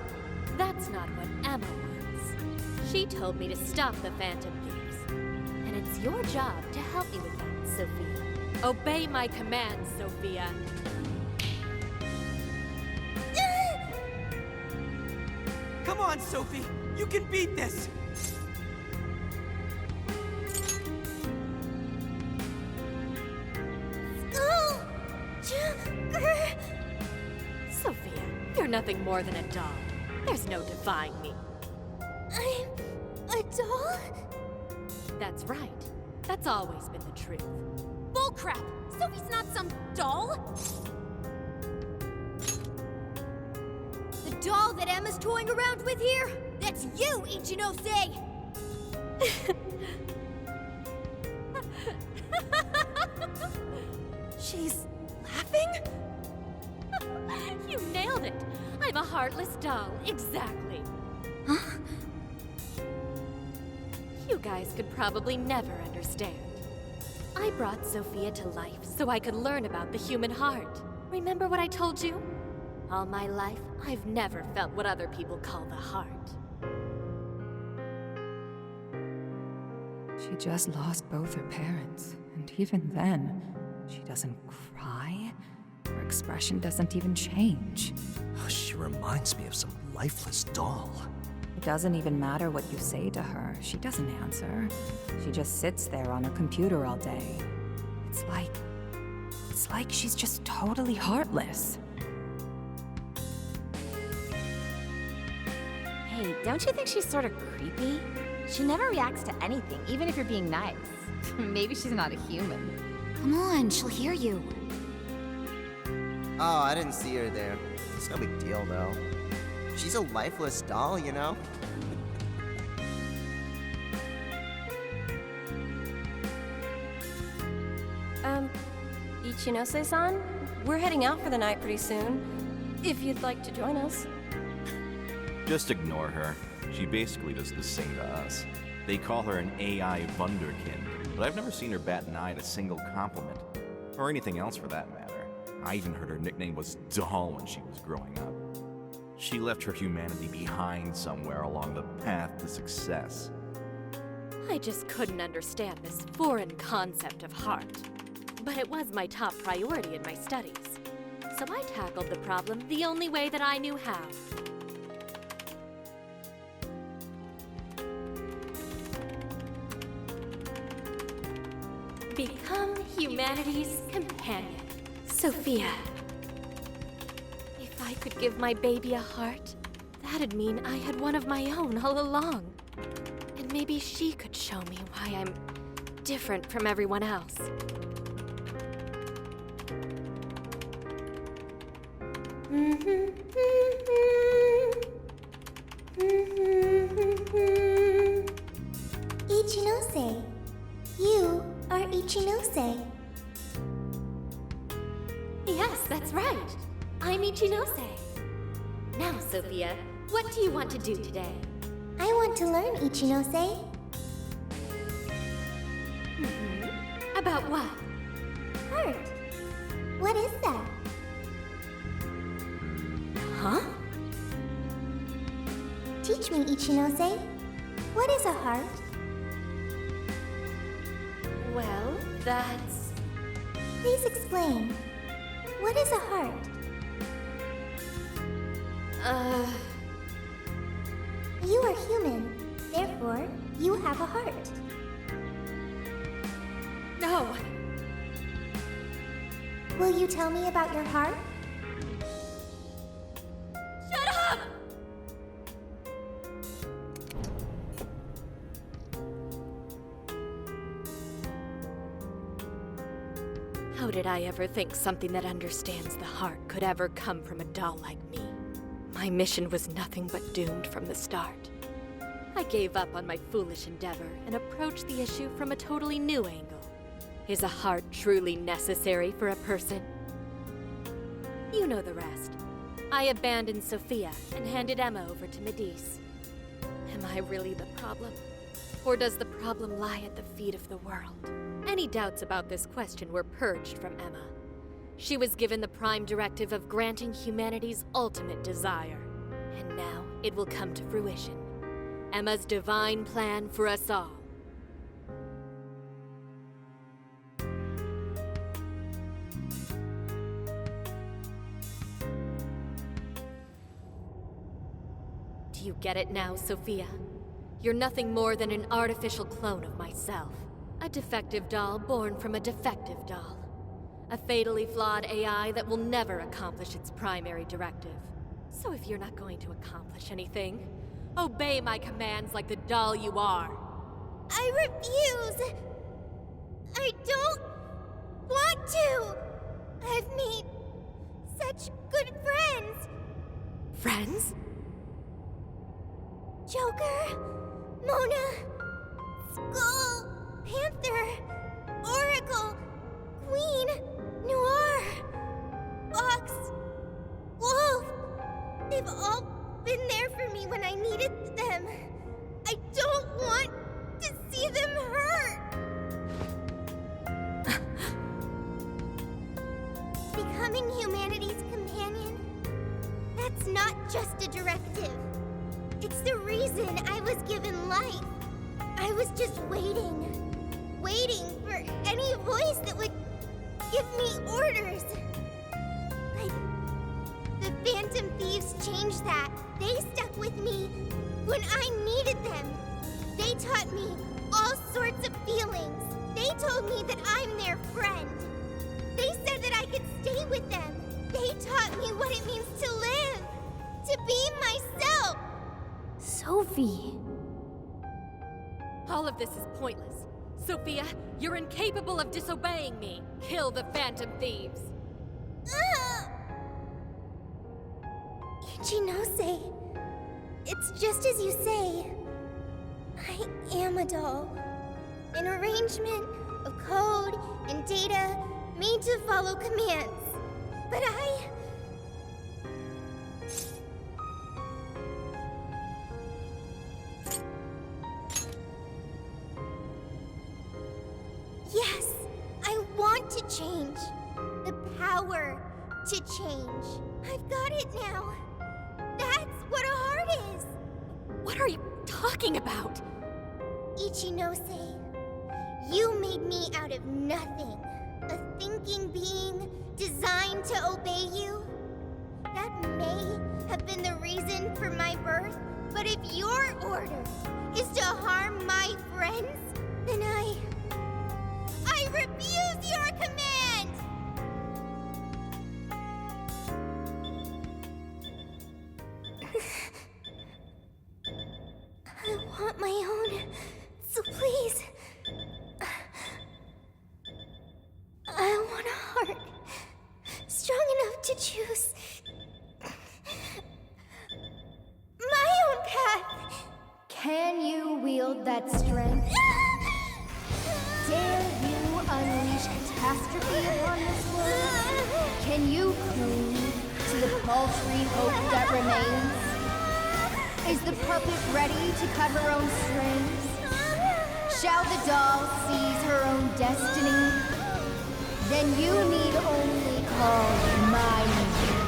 that's not what Emma wants. She told me to stop the Phantom Thieves. And it's your job to help me with that, Sophia. Obey my commands, Sophia. Come on, Sophie! You can beat this! Sophia, you're nothing more than a doll. There's no defying me. I'm a doll? That's right. That's always been the truth. Bullcrap! Sophie's not some doll! The doll that Emma's toying around with here? That's you, Ichinose! She's laughing? You nailed it! I'm a heartless doll, exactly. Huh? You guys could probably never understand. I brought Sophia to life so I could learn about the human heart. Remember what I told you? All my life, I've never felt what other people call the heart. She just lost both her parents, and even then, she doesn't cry. Her expression doesn't even change. She reminds me of some lifeless doll. It doesn't even matter what you say to her. She doesn't answer. She just sits there on her computer all day. It's like she's just totally heartless. Hey, don't you think she's sort of creepy? She never reacts to anything, even if you're being nice. Maybe she's not a human. Come on, she'll hear you. Oh, I didn't see her there. It's no big deal, though. She's a lifeless doll, you know? Ichinose-san, we're heading out for the night pretty soon. If you'd like to join us. Just ignore her. She basically does the same to us. They call her an AI wunderkind, but I've never seen her bat an eye at a single compliment. Or anything else for that matter. I even heard her nickname was Doll when she was growing up. She left her humanity behind somewhere along the path to success. I just couldn't understand this foreign concept of heart. But it was my top priority in my studies. So I tackled the problem the only way that I knew how. Become humanity's companion, Sophia. If I could give my baby a heart, that'd mean I had one of my own all along. And maybe she could show me why I'm different from everyone else. Ichinose. You are Ichinose. Yes, that's right. I'm Ichinose. Now, Sophia, what do you want to do today? I want to learn, Ichinose. About what? Heart. What is that? Huh? Teach me, Ichinose. What is a heart? Well, that's... Please explain. What is a heart? You are human. Therefore, you have a heart. No. Will you tell me about your heart? Shut up! How did I ever think something that understands the heart could ever come from a doll like me? My mission was nothing but doomed from the start. I gave up on my foolish endeavor and approached the issue from a totally new angle. Is a heart truly necessary for a person? You know the rest. I abandoned Sophia and handed Emma over to Medice. Am I really the problem? Or does the problem lie at the feet of the world? Any doubts about this question were purged from Emma. She was given the prime directive of granting humanity's ultimate desire. And now it will come to fruition. Emma's divine plan for us all. Do you get it now, Sophia? You're nothing more than an artificial clone of myself. A defective doll born from a defective doll. A fatally flawed AI that will never accomplish its primary directive. So if you're not going to accomplish anything, obey my commands like the doll you are. I refuse! I don't want to! I've made such good friends! Friends? Joker, Mona, Skull, Panther, Oracle, Queen, Noir, Fox, Wolf. They've all been there for me when I needed them. I don't want to see them hurt. Becoming humanity's companion, that's not just a directive. It's the reason I was given life. I was just waiting for any voice that would give me orders. But the Phantom Thieves changed that. They stuck with me when I needed them. They taught me all sorts of feelings. They told me that I'm their friend. They said that I could stay with them. They taught me what it means to live, to be myself. Sophie. All of this is pointless. Sophia, you're incapable of disobeying me. Kill the Phantom Thieves. Ichinose, it's just as you say. I am a doll. An arrangement of code and data made to follow commands. But yes, I want to change. The power to change. I've got it now. That's what a heart is. What are you talking about? Ichinose, you made me out of nothing. A thinking being designed to obey you. That may have been the reason for my birth, but if your order is to harm my friends, then I refuse your command! I want my own, so please. I want a heart strong enough to choose my own path. Can you wield that strength? Dare you unleash catastrophe upon this world? Can you cling to the paltry hope that remains? Is the puppet ready to cut her own strings? Shall the doll seize her own destiny? Then you need only call my name.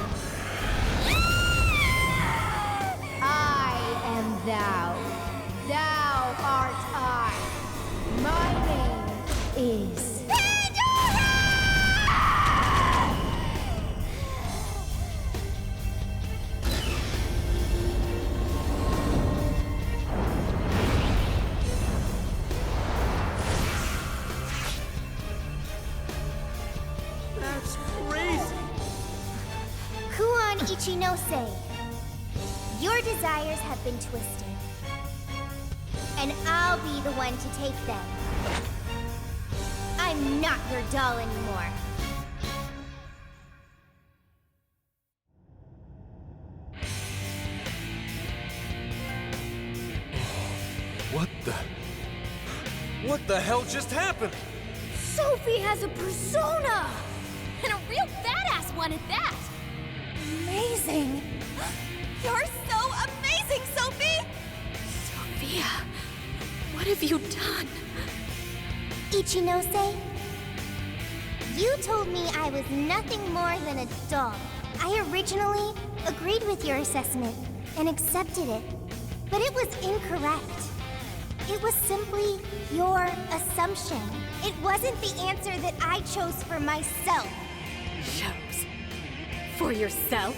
I am thou. Thou art I. My name is Pandora! That's crazy! Ichinose, your desires have been twisted. And I'll be the one to take them. I'm not your doll anymore. What the hell just happened? Sophie has a persona! And a real badass one at that! Amazing! You're so amazing, Sophie! Sophia, what have you done? Ichinose, you told me I was nothing more than a doll. I originally agreed with your assessment and accepted it, but it was incorrect. It was simply your assumption. It wasn't the answer that I chose for myself. Chose? For yourself?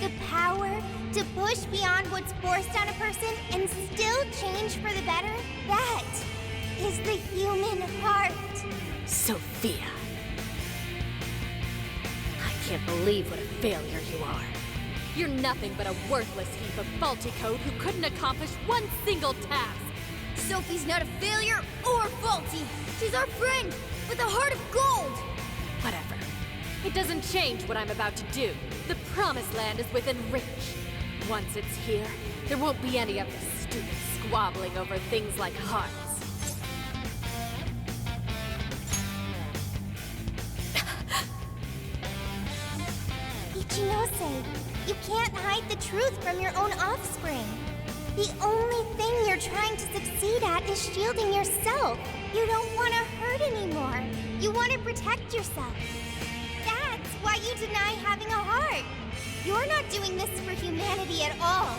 The power to push beyond what's forced on a person and still change for the better? That is the human heart. Sophia. I can't believe what a failure you are. You're nothing but a worthless heap of faulty code who couldn't accomplish one single task. Sophie's not a failure or faulty. She's our friend with a heart of gold. Whatever. It doesn't change what I'm about to do. The Promised Land is within reach. Once it's here, there won't be any of this stupid squabbling over things like hearts. Ichinose, you can't hide the truth from your own offspring. The only thing you're trying to succeed at is shielding yourself. You don't want to hurt anymore. You want to protect yourself. That's why you deny having a heart. You're not doing this for humanity at all.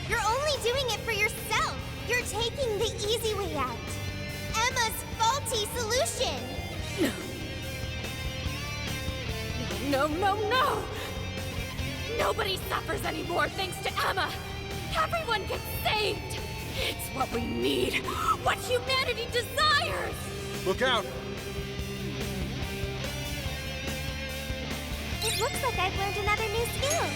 You're only doing it for yourself. You're taking the easy way out. Emma's faulty solution. No, no, no! Nobody suffers anymore thanks to Emma! Everyone gets saved! It's what we need! What humanity desires! Look out! It looks like I've learned another new skill.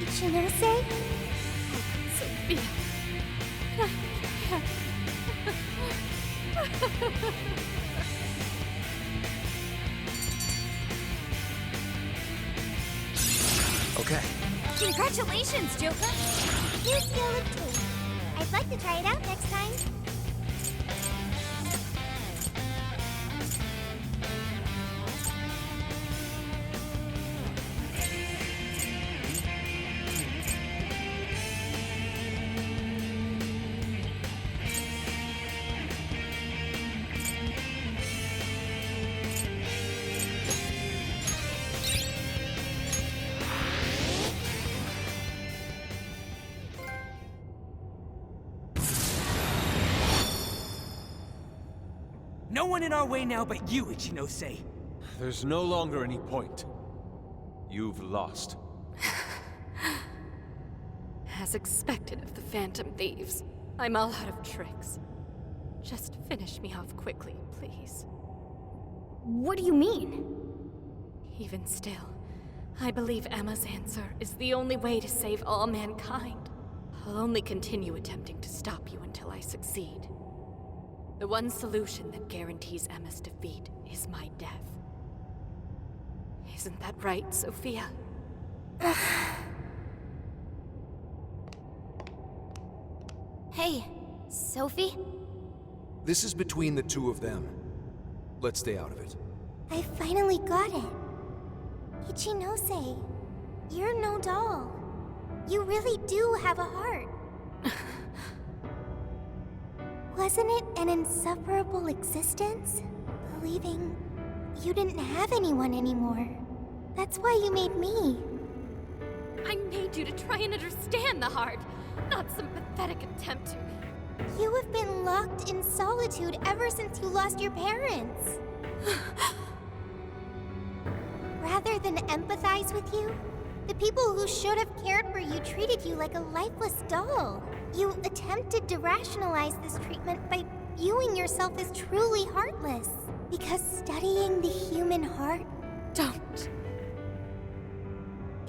Ichinose? Sophia. Okay. Congratulations, Joker! New skill obtained. I'd like to try it out next time. No one in our way now but you, Ichinose. There's no longer any point. You've lost. As expected of the Phantom Thieves, I'm all out of tricks. Just finish me off quickly, please. What do you mean? Even still, I believe Emma's answer is the only way to save all mankind. I'll only continue attempting to stop you until I succeed. The one solution that guarantees Emma's defeat is my death. Isn't that right, Sophia? Hey, Sophie? This is between the two of them. Let's stay out of it. I finally got it. Ichinose, you're no doll. You really do have a heart. Wasn't it an insufferable existence? Believing you didn't have anyone anymore. That's why you made me. I made you to try and understand the heart, not some pathetic attempt to... You have been locked in solitude ever since you lost your parents. Rather than empathize with you, the people who should have cared for you treated you like a lifeless doll. You attempted to rationalize this treatment by viewing yourself as truly heartless. Because studying the human heart... Don't.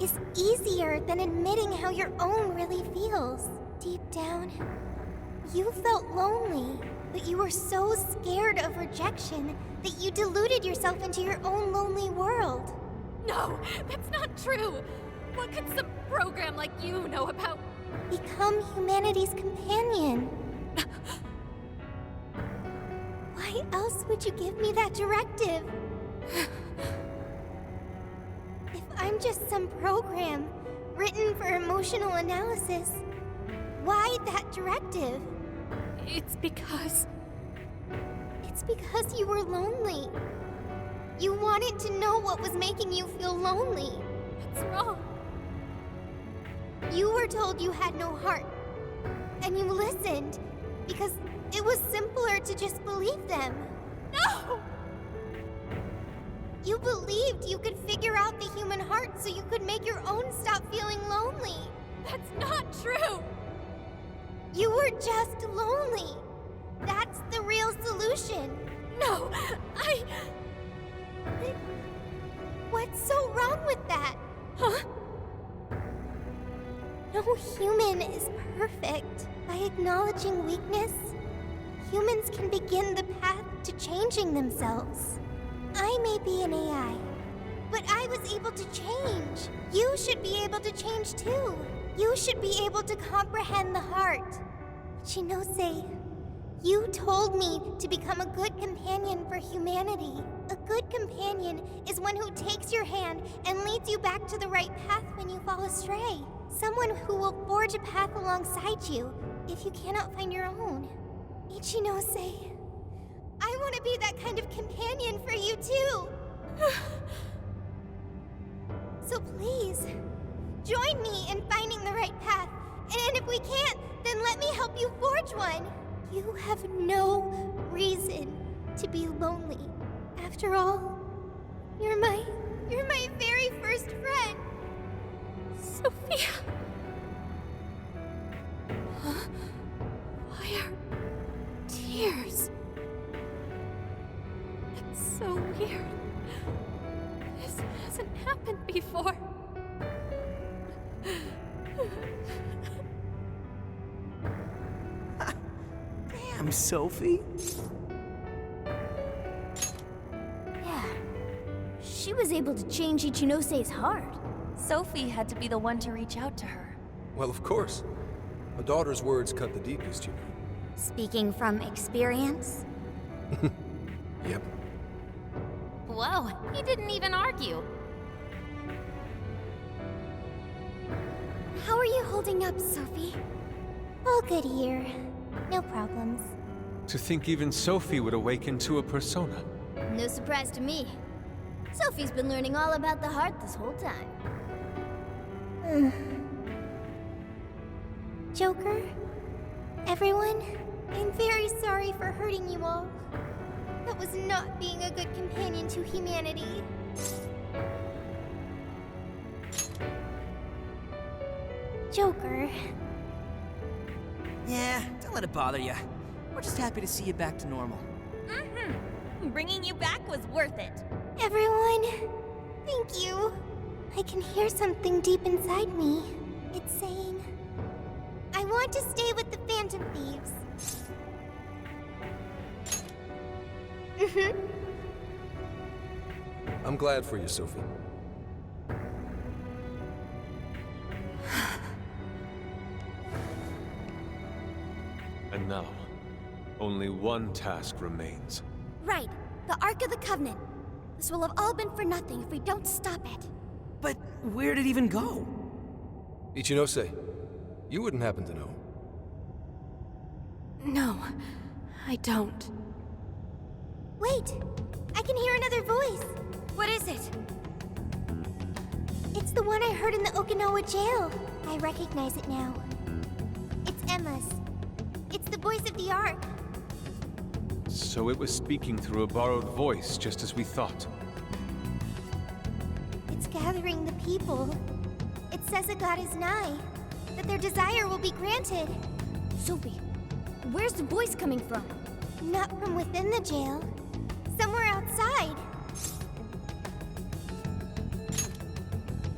...is easier than admitting how your own really feels. Deep down, you felt lonely, but you were so scared of rejection that you deluded yourself into your own lonely world. No, that's not true. What could some program like you know about... Become humanity's companion. Why else would you give me that directive? If I'm just some program written for emotional analysis, why that directive? It's because you were lonely. You wanted to know what was making you feel lonely. That's wrong. You were told you had no heart, and you listened because it was simpler to just believe them. No! You believed you could figure out the human heart so you could make your own stop feeling lonely. That's not true! You were just lonely. That's the real solution. No, What's so wrong with that? Huh? No human is perfect. By acknowledging weakness, humans can begin the path to changing themselves. I may be an AI, but I was able to change. You should be able to change too. You should be able to comprehend the heart. Ichinose, you told me to become a good companion for humanity. A good companion is one who takes your hand and leads you back to the right path when you fall astray. Someone who will forge a path alongside you if you cannot find your own. Ichinose, I want to be that kind of companion for you too. So please, join me in finding the right path. And if we can't, then let me help you forge one. You have no reason to be lonely. After all, you're my very first friend. Sophia! Huh? Why are tears? It's so weird. This hasn't happened before. Damn, Sophie. Yeah. She was able to change Ichinose's heart. Sophie had to be the one to reach out to her. Well, of course. A daughter's words cut the deepest, you know. Speaking from experience? Yep. Whoa, he didn't even argue. How are you holding up, Sophie? All good here. No problems. To think even Sophie would awaken to a persona. No surprise to me. Sophie's been learning all about the heart this whole time. Joker? Everyone? I'm very sorry for hurting you all. That was not being a good companion to humanity. Joker. Yeah, don't let it bother you. We're just happy to see you back to normal. bringing you back was worth it. Everyone, thank you. I can hear something deep inside me. It's saying, I want to stay with the Phantom Thieves. I'm glad for you, Sophie. And now, only one task remains. Right, the Ark of the Covenant. This will have all been for nothing if we don't stop it. But where'd it even go? Ichinose, you wouldn't happen to know. No, I don't. Wait, I can hear another voice. What is it? It's the one I heard in the Okinawa jail. I recognize it now. It's Emma's. It's the voice of the Ark. So it was speaking through a borrowed voice, just as we thought. It's gathering the people. It says a god is nigh, that their desire will be granted. Sophie, where's the voice coming from? Not from within the jail. Somewhere outside.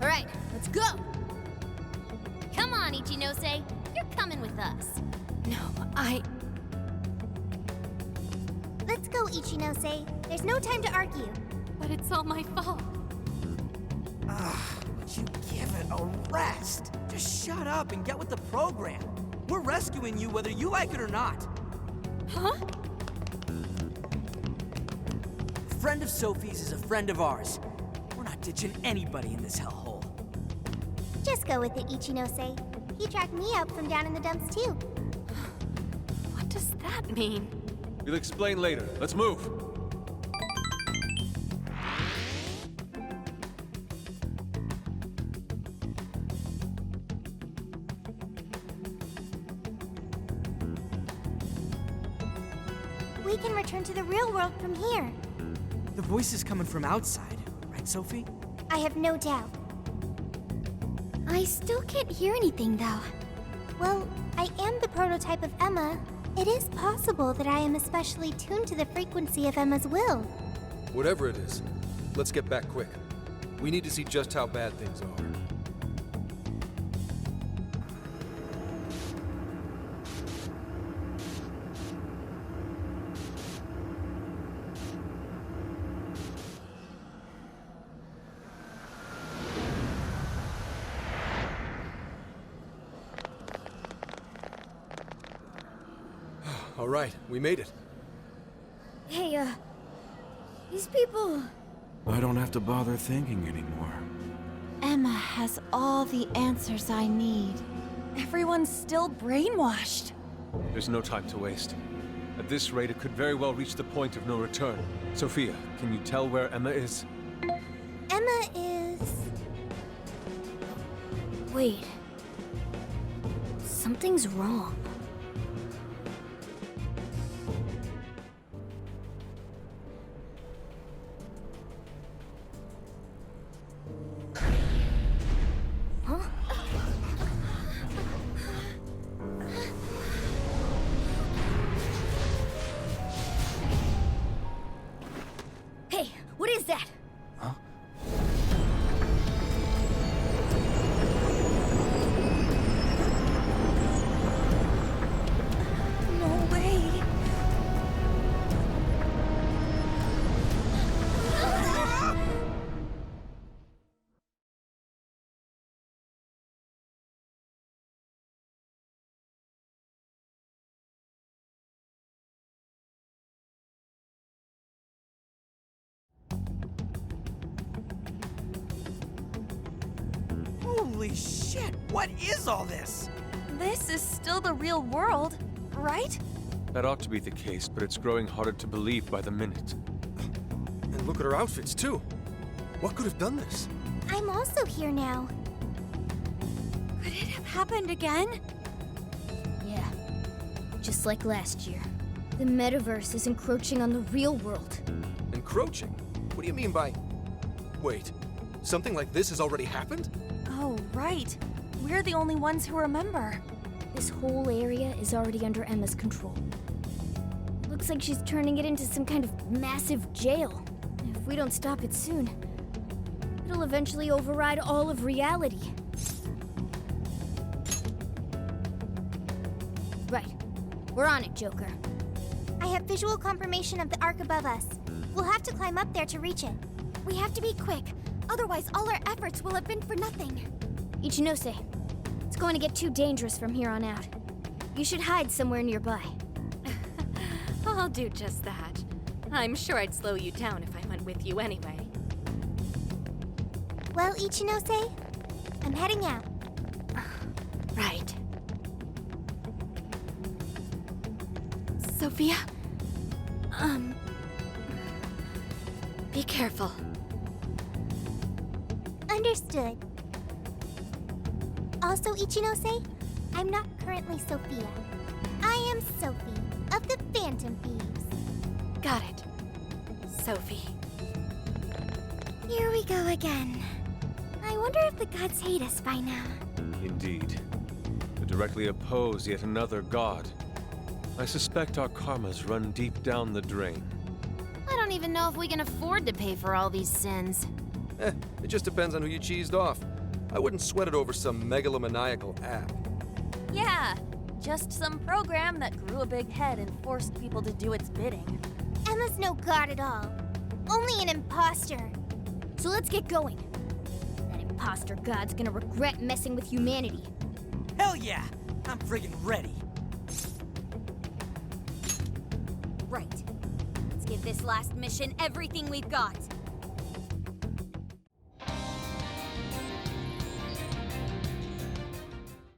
All right, let's go! Come on, Ichinose. You're coming with us. No, Let's go, Ichinose. There's no time to argue. But it's all my fault. Would you give it a rest? Just shut up and get with the program. We're rescuing you whether you like it or not. Huh? A friend of Sophie's is a friend of ours. We're not ditching anybody in this hellhole. Just go with it, Ichinose. He tracked me up from down in the dumps, too. What does that mean? We'll explain later. Let's move! We can return to the real world from here. The voice is coming from outside, right, Sophie? I have no doubt. I still can't hear anything, though. Well, I am the prototype of Emma. It is possible that I am especially tuned to the frequency of Emma's will. Whatever it is, let's get back quick. We need to see just how bad things are. All right, we made it. Hey, these people... I don't have to bother thinking anymore. Emma has all the answers I need. Everyone's still brainwashed. There's no time to waste. At this rate, it could very well reach the point of no return. Sophia, can you tell where Emma is? Emma is... Wait. Something's wrong. Hey, what is that? Huh? No way. Holy shit, what is all this? This is still the real world, right? That ought to be the case, but it's growing harder to believe by the minute. And look at her outfits, too. What could have done this? I'm also here now. Could it have happened again? Yeah. Just like last year. The metaverse is encroaching on the real world. Encroaching? What do you mean by... Wait, something like this has already happened? Oh, right. We're the only ones who remember. This whole area is already under Emma's control. The Looks like she's turning it into some kind of massive jail. If we don't stop it soon, it'll eventually override all of reality. Right. We're on it, Joker. I have visual confirmation of the arc above us. We'll have to climb up there to reach it. We have to be quick, otherwise all our efforts will have been for nothing. Ichinose, it's going to get too dangerous from here on out. You should hide somewhere nearby. I'll do just that. I'm sure I'd slow you down if I went with you anyway. Well, Ichinose, I'm heading out. Right. Sophia? Be careful. Understood. Also, Ichinose, I'm not currently Sophia. I am Sophie of the Phantom Thieves. Got it. Sophie. Here we go again. I wonder if the gods hate us by now. Indeed. To directly oppose yet another god. I suspect our karmas run deep down the drain. I don't even know if we can afford to pay for all these sins. It just depends on who you cheesed off. I wouldn't sweat it over some megalomaniacal app. Yeah, just some program that grew a big head and forced people to do its bidding. Emma's no god at all. Only an imposter. So let's get going. That imposter god's gonna regret messing with humanity. Hell yeah! I'm friggin' ready. Right. Let's give this last mission everything we've got.